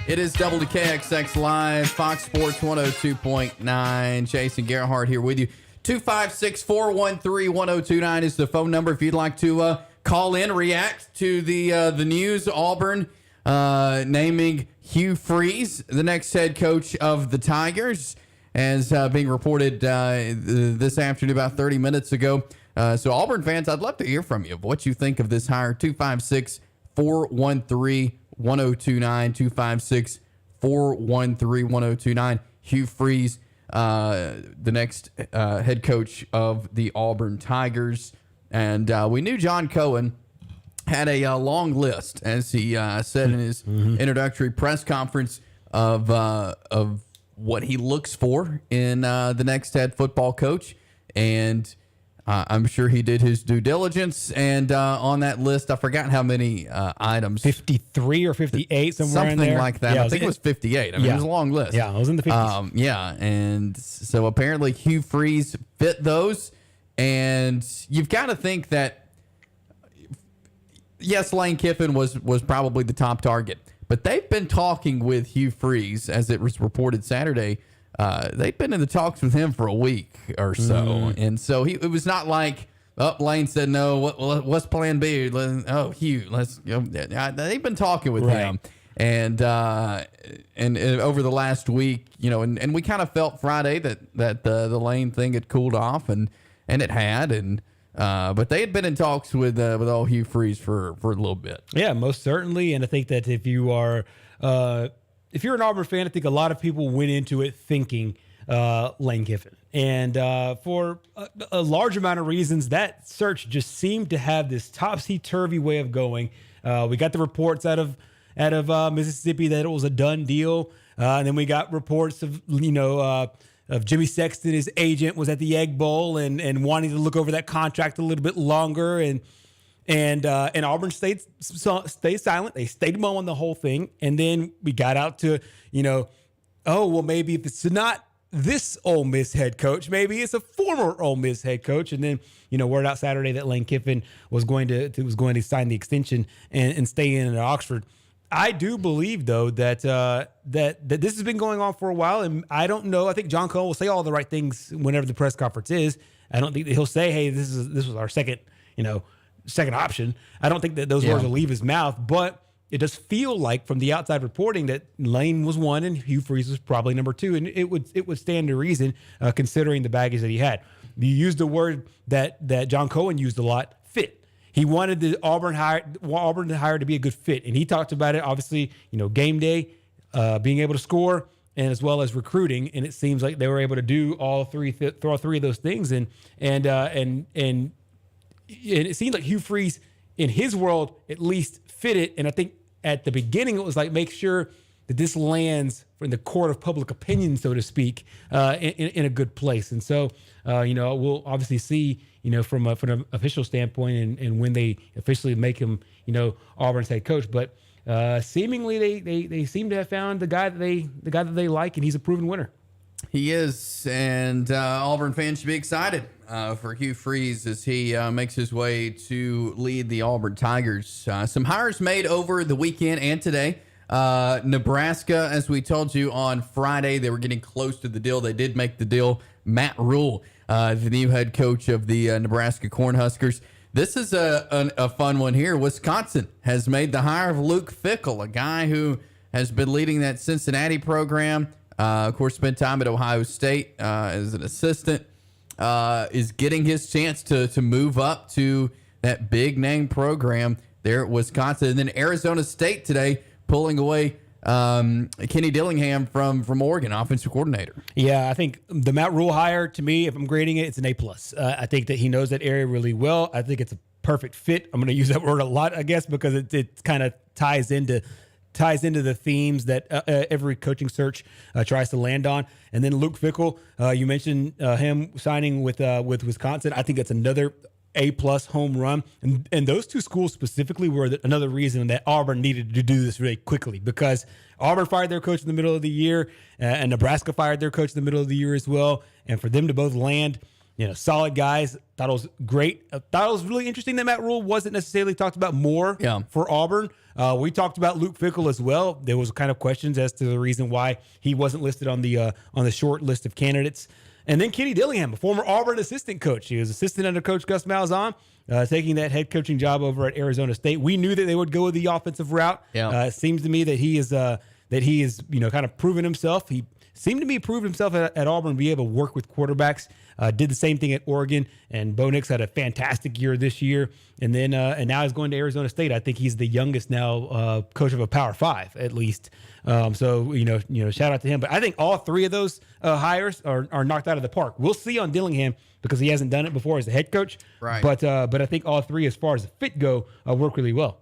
It is WKXX Live, Fox Sports 102.9. Jason Gerhard here with you. 256-413-1029 is the phone number if you'd like to call in, react to the news. Auburn naming Hugh Freeze the next head coach of the Tigers, as being reported this afternoon about 30 minutes ago. So Auburn fans, I'd love to hear from you of what you think of this hire. 256-413-1029, 256-413-1029. Hugh Freeze, the next head coach of the Auburn Tigers. And we knew John Cohen had a long list, as he said in his introductory press conference, of what he looks for in the next head football coach. And I'm sure he did his due diligence. And on that list, I forgot how many items. 53 or 58, somewhere in there. Something like that. Yeah, I think it was 58. I mean, it was a long list. Yeah, it was in the 50s. Yeah, and so apparently Hugh Freeze fit those. And you've got to think that, yes, Lane Kiffin was probably the top target. But they've been talking with Hugh Freeze, as it was reported Saturday. They've been in the talks with him for a week or so. And so it was not like, Lane said, no, what's plan B? Hugh, let's go. They've been talking with him. And over the last week, and we kind of felt Friday that the Lane thing had cooled off, and it had. And but they had been in talks with old Hugh Freeze for a little bit. Yeah, most certainly. And I think that if you're an Auburn fan, I think a lot of people went into it thinking Lane Kiffin. And for a large amount of reasons, that search just seemed to have this topsy-turvy way of going. We got the reports out of Mississippi that it was a done deal. And then we got reports of Jimmy Sexton, his agent, was at the Egg Bowl and wanting to look over that contract a little bit longer. And Auburn stayed silent. They stayed mum on the whole thing. And then we got out to, maybe if it's not this Ole Miss head coach, maybe it's a former Ole Miss head coach. And then, word out Saturday that Lane Kiffin was going to sign the extension and stay in at Oxford. I do believe, though, that this has been going on for a while, and I don't know. I think John Cohen will say all the right things whenever the press conference is. I don't think that he'll say, "Hey, this was our second option." I don't think that those words will leave his mouth, but it does feel like from the outside reporting that Lane was one and Hugh Freeze was probably number two, and it would stand to reason considering the baggage that he had. You used the word that John Cohen used a lot: fit. He wanted the Auburn hire to be a good fit, and he talked about it. Obviously, game day, being able to score, and as well as recruiting. And it seems like they were able to do all three of those things. And it seemed like Hugh Freeze, in his world, at least fit it. And I think at the beginning it was like, make sure that this lands in the court of public opinion, so to speak, in a good place. And so, we'll obviously see. From an official standpoint, and when they officially make him, Auburn's head coach. But seemingly, they seem to have found the guy that they like, and he's a proven winner. He is, and Auburn fans should be excited for Hugh Freeze as he makes his way to lead the Auburn Tigers. Some hires made over the weekend and today. Nebraska, as we told you on Friday, they were getting close to the deal. They did make the deal. Matt Rule, the new head coach of the Nebraska Cornhuskers. This is a fun one here. Wisconsin has made the hire of Luke Fickell, a guy who has been leading that Cincinnati program. Of course, spent time at Ohio State as an assistant. Is getting his chance to move up to that big name program there at Wisconsin. And then Arizona State today pulling away Kenny Dillingham from Oregon, offensive coordinator. Yeah, I think the Matt Rule hire, to me, if I'm grading it, it's an A+. I think that he knows that area really well. I think it's a perfect fit. I'm going to use that word a lot, I guess, because it kind of ties into the themes that every coaching search tries to land on. And then Luke Fickell, you mentioned him signing with Wisconsin. I think that's another A+ home run. And those two schools specifically were another reason that Auburn needed to do this really quickly, because Auburn fired their coach in the middle of the year and Nebraska fired their coach in the middle of the year as well. And for them to both land, solid guys. Thought it was great. Thought it was really interesting that Matt Rule wasn't necessarily talked about more for Auburn. We talked about Luke Fickell as well. There was kind of questions as to the reason why he wasn't listed on the short list of candidates. And then Kenny Dillingham, a former Auburn assistant coach. He was assistant under Coach Gus Malzahn, taking that head coaching job over at Arizona State. We knew that they would go with the offensive route. It seems to me that he is kind of proven himself. He seemed to be proved himself at Auburn, be able to work with quarterbacks. Did the same thing at Oregon, and Bo Nix had a fantastic year this year. And then and now he's going to Arizona State. I think he's the youngest now coach of a Power 5 at least. So shout out to him. But I think all three of those hires are knocked out of the park. We'll see on Dillingham because he hasn't done it before as a head coach. Right. But I think all three, as far as the fit go, work really well.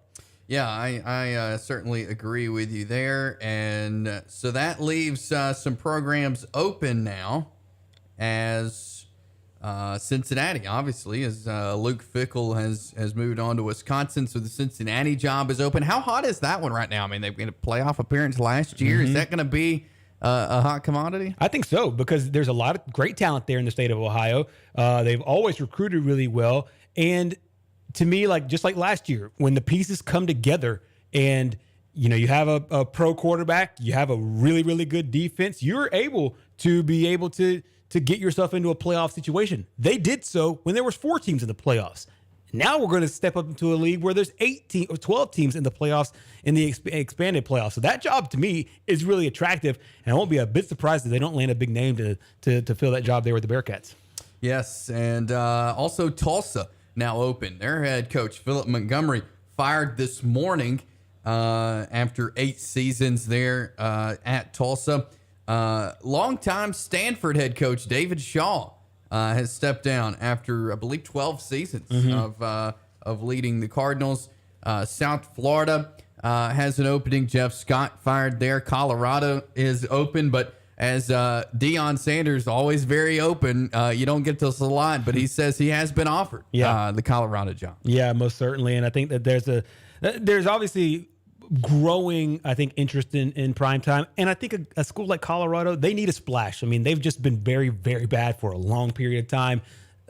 Yeah, I certainly agree with you there. And so that leaves some programs open now as Cincinnati, obviously, as Luke Fickell has moved on to Wisconsin. So the Cincinnati job is open. How hot is that one right now? I mean, they've made a playoff appearance last year. Is that going to be a hot commodity? I think so, because there's a lot of great talent there in the state of Ohio. They've always recruited really well. And to me, just like last year, when the pieces come together and you have a pro quarterback, you have a really, really good defense, you're able to get yourself into a playoff situation. They did so when there was 4 teams in the playoffs. Now we're going to step up into a league where there's 12 teams in the playoffs, in the expanded playoffs. So that job, to me, is really attractive, and I won't be a bit surprised if they don't land a big name to fill that job there with the Bearcats. Yes, and also Tulsa now open. Their head coach, Philip Montgomery, fired this morning after 8 seasons there at Tulsa. Longtime Stanford head coach David Shaw has stepped down after, I believe, 12 seasons of leading the Cardinals. South Florida has an opening. Jeff Scott fired there. Colorado is open, but as Deion Sanders, always very open. You don't get this a lot, but he says he has been offered the Colorado job. Yeah, most certainly. And I think that there's obviously growing, I think, interest in prime time. And I think a school like Colorado, they need a splash. I mean, they've just been very, very bad for a long period of time.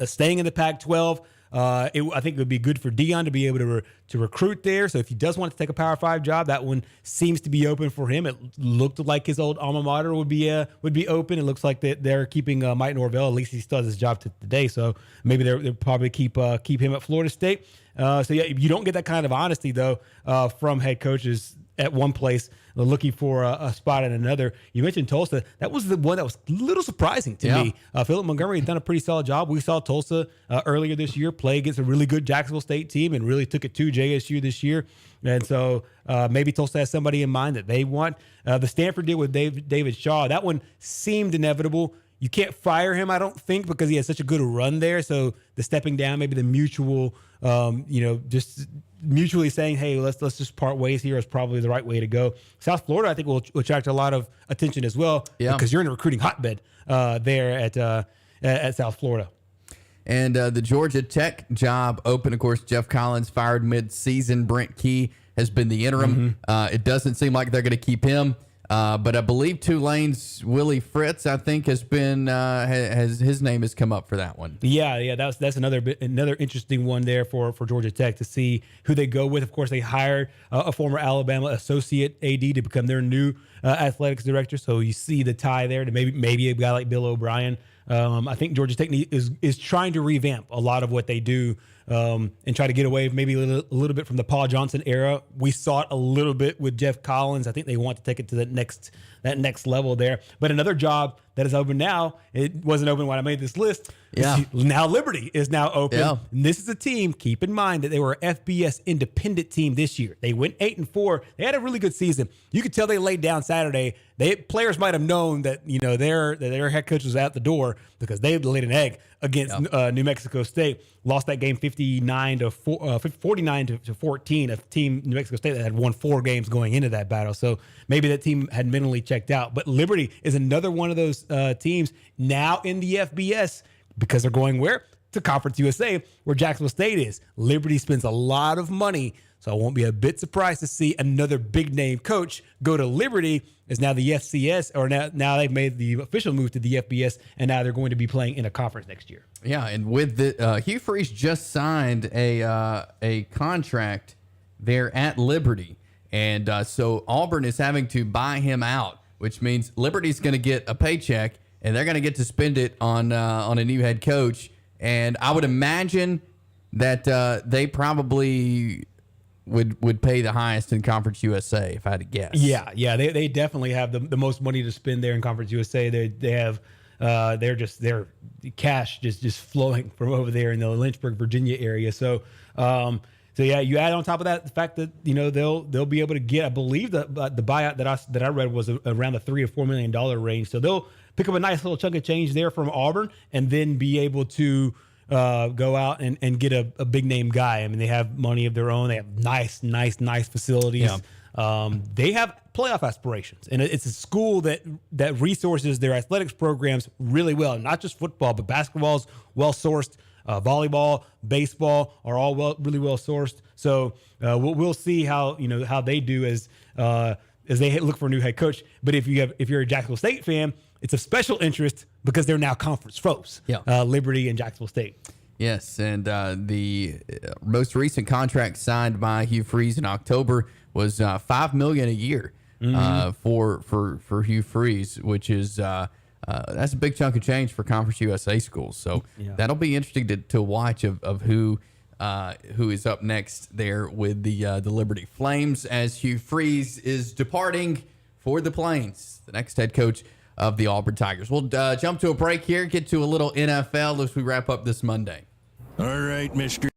Staying in the Pac-12, I think it would be good for Deion to be able to recruit there. So if he does want to take a Power 5 job, that one seems to be open for him. It looked like his old alma mater would be open. It looks like they're keeping Mike Norvell. At least he still has his job today. So maybe they'll probably keep him at Florida State. You don't get that kind of honesty though from head coaches at one place looking for a spot at another. You mentioned Tulsa. That was the one that was a little surprising to me. Philip Montgomery had done a pretty solid job. We saw Tulsa earlier this year play against a really good Jacksonville State team and really took it to JSU this year. And so maybe Tulsa has somebody in mind that they want. The Stanford deal with David Shaw, that one seemed inevitable. You can't fire him, I don't think, because he has such a good run there. So the stepping down, maybe the mutual, just mutually saying, hey, let's just part ways here is probably the right way to go. South Florida, I think, will attract a lot of attention as well because you're in a recruiting hotbed there at South Florida. And the Georgia Tech job open. Of course, Jeff Collins fired mid-season. Brent Key has been the interim. It doesn't seem like they're going to keep him. But I believe Tulane's Willie Fritz, I think, has been his name has come up for that one. Yeah, that's another interesting one there for Georgia Tech to see who they go with. Of course, they hired a former Alabama associate AD to become their new athletics director. So you see the tie there to maybe a guy like Bill O'Brien. I think Georgia Tech is trying to revamp a lot of what they do and try to get away maybe a little bit from the Paul Johnson era. We saw it a little bit with Jeff Collins. I think they want to take it to that next level there. But another job that is open now, it wasn't open when I made this list. Yeah. Now Liberty is now open. Yeah. And this is a team, keep in mind that they were an FBS independent team this year. They went 8-4. They had a really good season. You could tell they laid down Saturday. Players might have known that their head coach was out the door because they laid an egg against New Mexico State. Lost that game 49 to 14. A team, New Mexico State, that had won 4 games going into that battle. So maybe that team had mentally checked out. But Liberty is another one of those teams now in the FBS because they're going where? To Conference USA, where Jacksonville State is. Liberty spends a lot of money So I won't be a bit surprised to see another big name coach go to Liberty, as now the FCS, or now they've made the official move to the FBS, and now they're going to be playing in a conference next year. Yeah, and with the Hugh Freeze just signed a contract there at Liberty, and so Auburn is having to buy him out, which means Liberty's going to get a paycheck, and they're going to get to spend it on a new head coach. And I would imagine that they probably would pay the highest in Conference USA, if I had to guess. Yeah, they definitely have the most money to spend there in Conference USA. They have their cash just flowing from over there in the Lynchburg, Virginia area. So yeah, you add on top of that the fact that they'll be able to get, I believe the buyout that I read was around the $3 or $4 million range. So they'll pick up a nice little chunk of change there from Auburn, and then be able to go out and get a big name guy. I mean, they have money of their own. They have nice facilities. Yeah. They have playoff aspirations, and it's a school that resources their athletics programs really well. Not just football, but basketball's well sourced. Volleyball, baseball are all really well sourced. So we'll see how they do as they look for a new head coach. But if you're a Jacksonville State fan, it's of special interest because they're now conference foes. Yeah. Liberty and Jacksonville State. Yes, and the most recent contract signed by Hugh Freeze in October was $5 million a year for Hugh Freeze, which is that's a big chunk of change for Conference USA schools. So that'll be interesting to watch of who is up next there with the Liberty Flames, as Hugh Freeze is departing for the Plains, the next head coach of the Auburn Tigers. We'll jump to a break here, get to a little NFL as we wrap up this Monday. All right, Mr.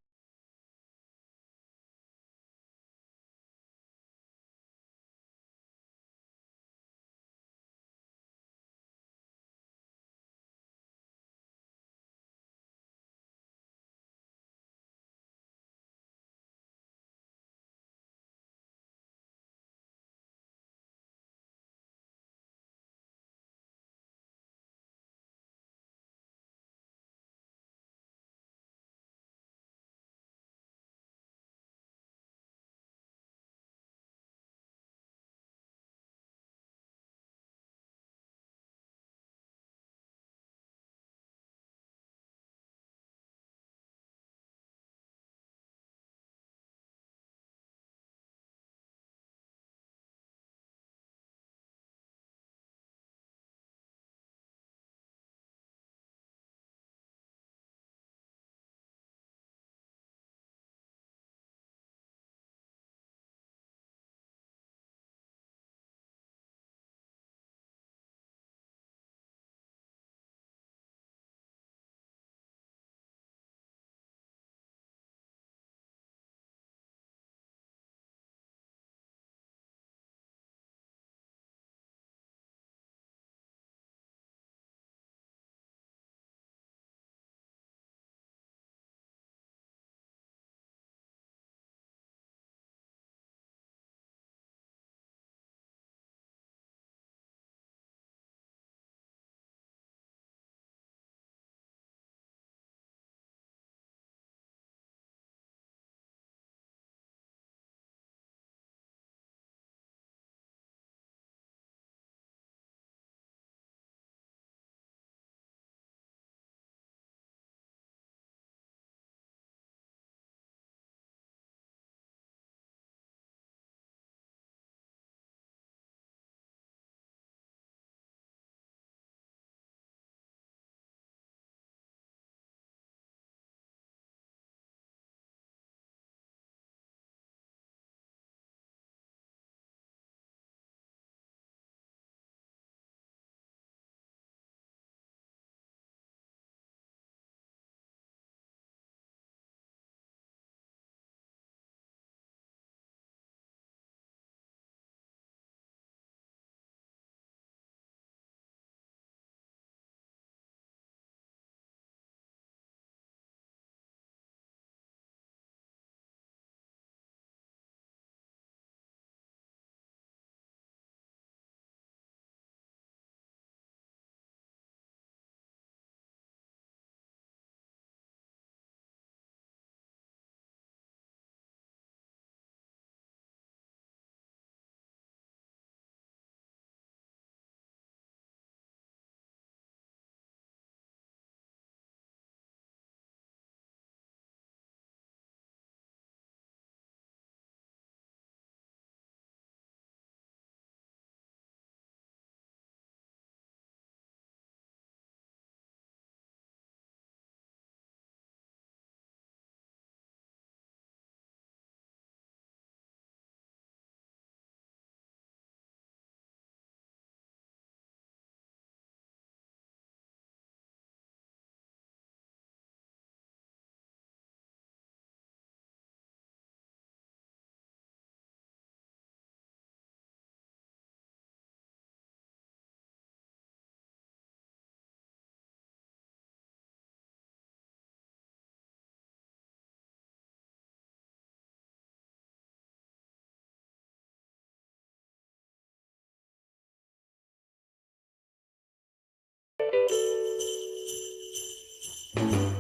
Jingle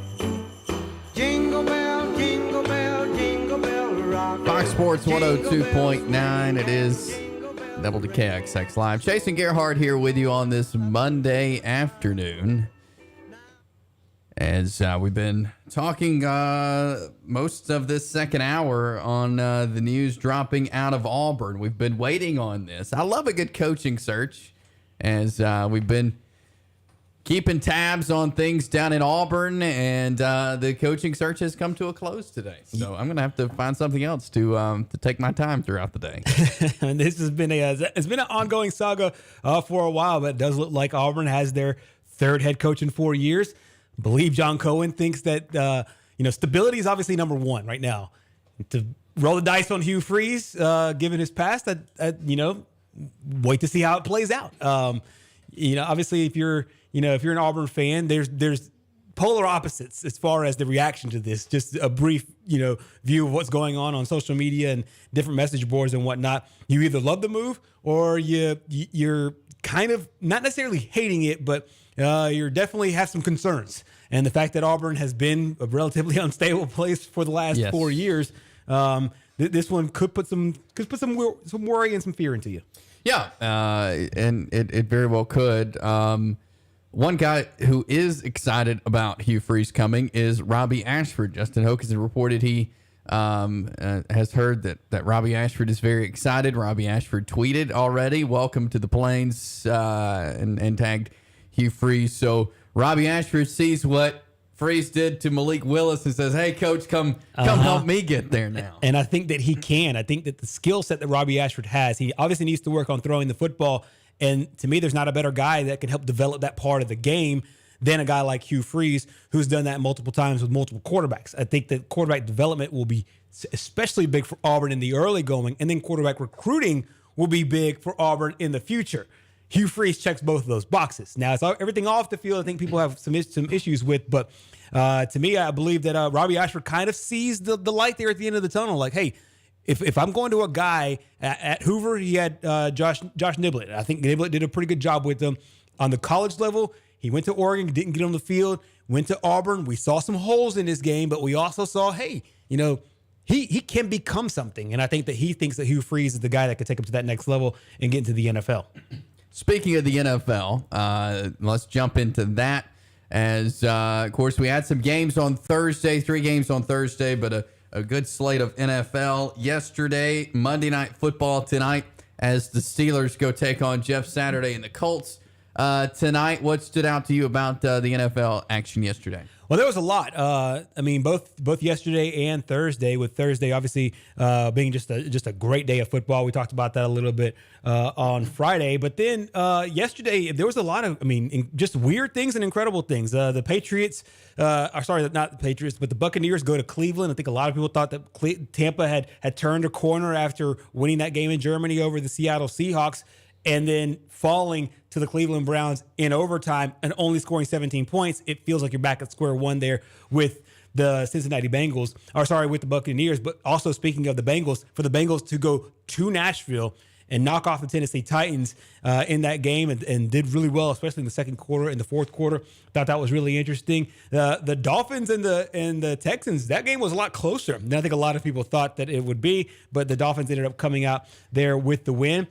bell, jingle bell, jingle bell rock. Fox Sports 102.9. It is WKXX Live. Chase and Gerhard here with you on this Monday afternoon. As we've been talking most of this second hour on the news dropping out of Auburn. We've been waiting on this. I love a good coaching search, as we've been keeping tabs on things down in Auburn, and the coaching search has come to a close today. So I'm going to have to find something else to take my time throughout the day. And this has been it's been an ongoing saga for a while, but it does look like Auburn has their third head coach in 4 years. I believe John Cohen thinks that stability is obviously number one right now. To roll the dice on Hugh Freeze, given his past, wait to see how it plays out. Obviously, if you're an Auburn fan, there's polar opposites as far as the reaction to this. Just a brief, view of what's going on social media and different message boards and whatnot. You either love the move or you're kind of not necessarily hating it, but you're definitely have some concerns. And the fact that Auburn has been a relatively unstable place for the last 4 years, this one could put some worry and some fear into you. Yeah, and it very well could. One guy who is excited about Hugh Freeze coming is Robbie Ashford. Justin Hokanson reported he has heard that Robbie Ashford is very excited. Robbie Ashford tweeted already, "Welcome to the Plains," and tagged Hugh Freeze. So Robbie Ashford sees what Freeze did to Malik Willis and says, "Hey, coach, come help me get there now." And I think that he can. I think that the skill set that Robbie Ashford has, he obviously needs to work on throwing the football. And to me, there's not a better guy that can help develop that part of the game than a guy like Hugh Freeze, who's done that multiple times with multiple quarterbacks. I think that quarterback development will be especially big for Auburn in the early going, and then quarterback recruiting will be big for Auburn in the future. Hugh Freeze checks both of those boxes. Now, it's everything off the field I think people have some issues with, but to me, I believe that Robbie Ashford kind of sees the light there at the end of the tunnel. Like, hey, if I'm going to a guy at Hoover, he had Josh Niblett. I think Niblett did a pretty good job with them. On the college level, he went to Oregon, didn't get on the field, went to Auburn. We saw some holes in his game, but we also saw, hey, he can become something. And I think that he thinks that Hugh Freeze is the guy that could take him to that next level and get into the NFL. Speaking of the NFL, let's jump into that. As, of course, we had some games on Thursday, 3 games on Thursday, but a good slate of NFL yesterday. Monday Night Football tonight as the Steelers go take on Jeff Saturday and the Colts tonight. What stood out to you about the NFL action yesterday? Well, there was a lot. Both yesterday and Thursday, with Thursday obviously being just a great day of football. We talked about that a little bit on Friday. But then yesterday, there was a lot of, just weird things and incredible things. The Patriots, not the Patriots, but the Buccaneers go to Cleveland. I think a lot of people thought that Tampa had turned a corner after winning that game in Germany over the Seattle Seahawks, and then falling to the Cleveland Browns in overtime and only scoring 17 points. It feels like you're back at square one there with the Cincinnati Bengals, with the Buccaneers. But also, speaking of the Bengals, for the Bengals to go to Nashville and knock off the Tennessee Titans in that game and did really well, especially in the second quarter and the fourth quarter. Thought that was really interesting. The Dolphins and the Texans, that game was a lot closer than I think a lot of people thought that it would be, but the Dolphins ended up coming out there with the win.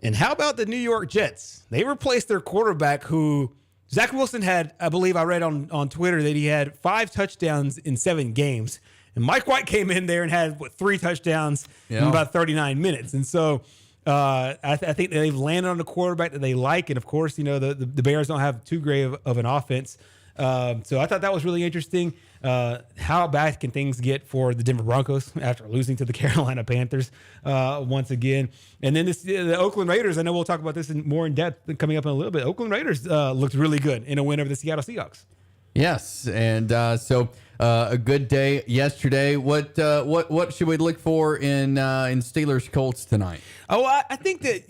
And how about the New York Jets? They replaced their quarterback, who Zach Wilson had, I believe I read on Twitter that he had 5 touchdowns in 7 games. And Mike White came in there and had 3 touchdowns in about 39 minutes. And so I think they've landed on a quarterback that they like. And of course, the Bears don't have too great of an offense. So I thought that was really interesting. How bad can things get for the Denver Broncos after losing to the Carolina Panthers once again? And then the Oakland Raiders, I know we'll talk about this more in depth coming up in a little bit. Oakland Raiders looked really good in a win over the Seattle Seahawks. Yes, and so a good day yesterday. What should we look for in Steelers Colts tonight? Oh, I think that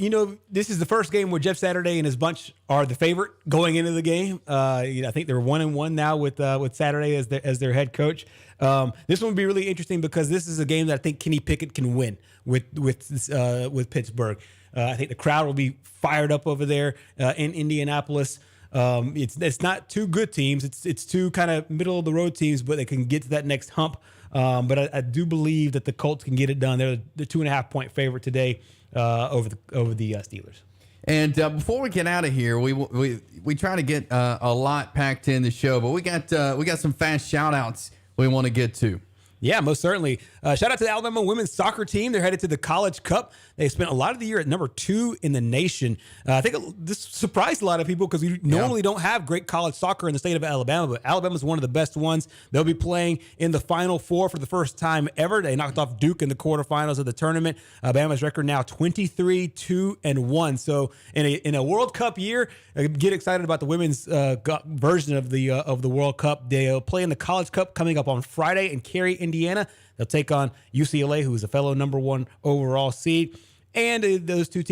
this is the first game where Jeff Saturday and his bunch are the favorite going into the game. I think they're 1-1 now with Saturday as their head coach. This one will be really interesting because this is a game that I think Kenny Pickett can win with Pittsburgh. I think the crowd will be fired up over there in Indianapolis. It's not two good teams. It's two kind of middle of the road teams, but they can get to that next hump. But I do believe that the Colts can get it done. They're the 2.5-point favorite today over the Steelers. And before we get out of here, we try to get a lot packed in the show, but we got some fast shout outs we want to get to. Yeah, most certainly. Shout out to the Alabama women's soccer team. They're headed to the College Cup. They spent a lot of the year at number 2 in the nation. I think this surprised a lot of people because we normally don't have great college soccer in the state of Alabama, but Alabama's one of the best ones. They'll be playing in the Final Four for the first time ever. They knocked off Duke in the quarterfinals of the tournament. Alabama's record now 23-2-1. So in a World Cup year, get excited about the women's version of the World Cup. They'll play in the College Cup coming up on Friday in Cary, Indiana. They'll take on UCLA, who is a fellow number 1 overall seed. And the other two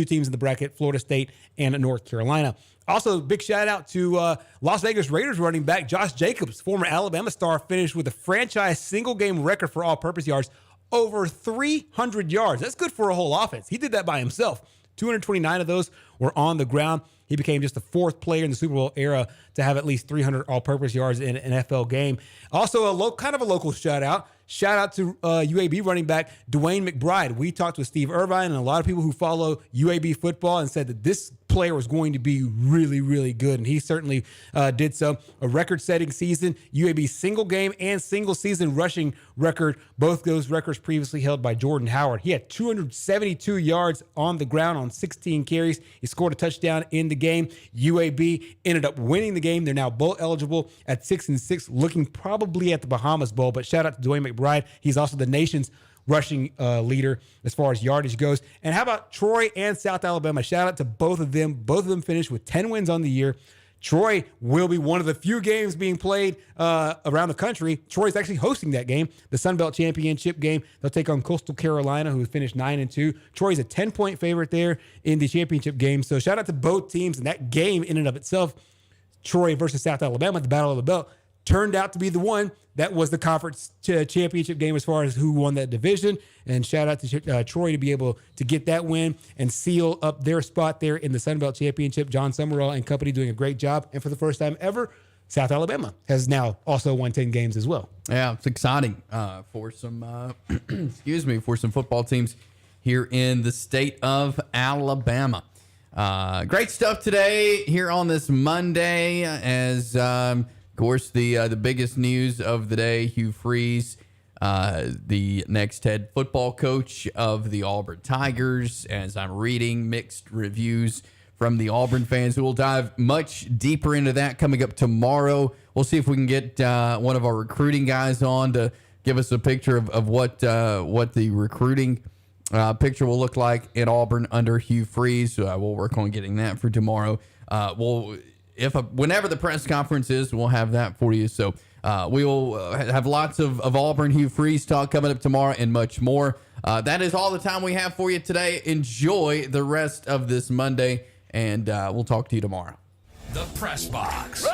teams in the bracket, Florida State and North Carolina. Also, big shout out to Las Vegas Raiders running back Josh Jacobs, former Alabama star, finished with a franchise single game record for all-purpose yards, over 300 yards. That's good for a whole offense. He did that by himself. 229 of those were on the ground. He became just the 4th player in the Super Bowl era to have at least 300 all-purpose yards in an NFL game. Also, a local shout out. Shout out to UAB running back Dwayne McBride. We talked with Steve Irvine and a lot of people who follow UAB football and said that this player was going to be really, really good. And he certainly did so. A record-setting season, UAB single game and single season rushing record. Both those records previously held by Jordan Howard. He had 272 yards on the ground on 16 carries. He scored a touchdown in the game. UAB ended up winning the game. They're now bowl eligible at 6-6, looking probably at the Bahamas Bowl. But shout out to Dwayne McBride. He's also the nation's rushing leader as far as yardage goes. And how about Troy and South Alabama? Shout out to both of them. Both of them finished with 10 wins on the year. Troy will be one of the few games being played around the country. Troy's actually hosting that game, the Sun Belt Championship game. They'll take on Coastal Carolina, who finished 9-2. Troy's a 10-point favorite there in the championship game. So shout out to both teams. And that game in and of itself, Troy versus South Alabama, the Battle of the Belt, turned out to be the one that was the conference championship game as far as who won that division. And shout out to Troy to be able to get that win and seal up their spot there in the Sun Belt Championship. John Summerall and company doing a great job. And for the first time ever, South Alabama has now also won 10 games as well. Yeah, it's exciting for some, for some football teams here in the state of Alabama. Great stuff today here on this Monday as, of course, the biggest news of the day, Hugh Freeze, the next head football coach of the Auburn Tigers, as I'm reading mixed reviews from the Auburn fans. We'll dive much deeper into that coming up tomorrow. We'll see if we can get one of our recruiting guys on to give us a picture of what the recruiting picture will look like in Auburn under Hugh Freeze. We'll work on getting that for tomorrow. Whenever the press conference is, we'll have that for you. So we will have lots of Auburn Hugh Freeze talk coming up tomorrow and much more. That is all the time we have for you today. Enjoy the rest of this Monday, and we'll talk to you tomorrow. The Press Box.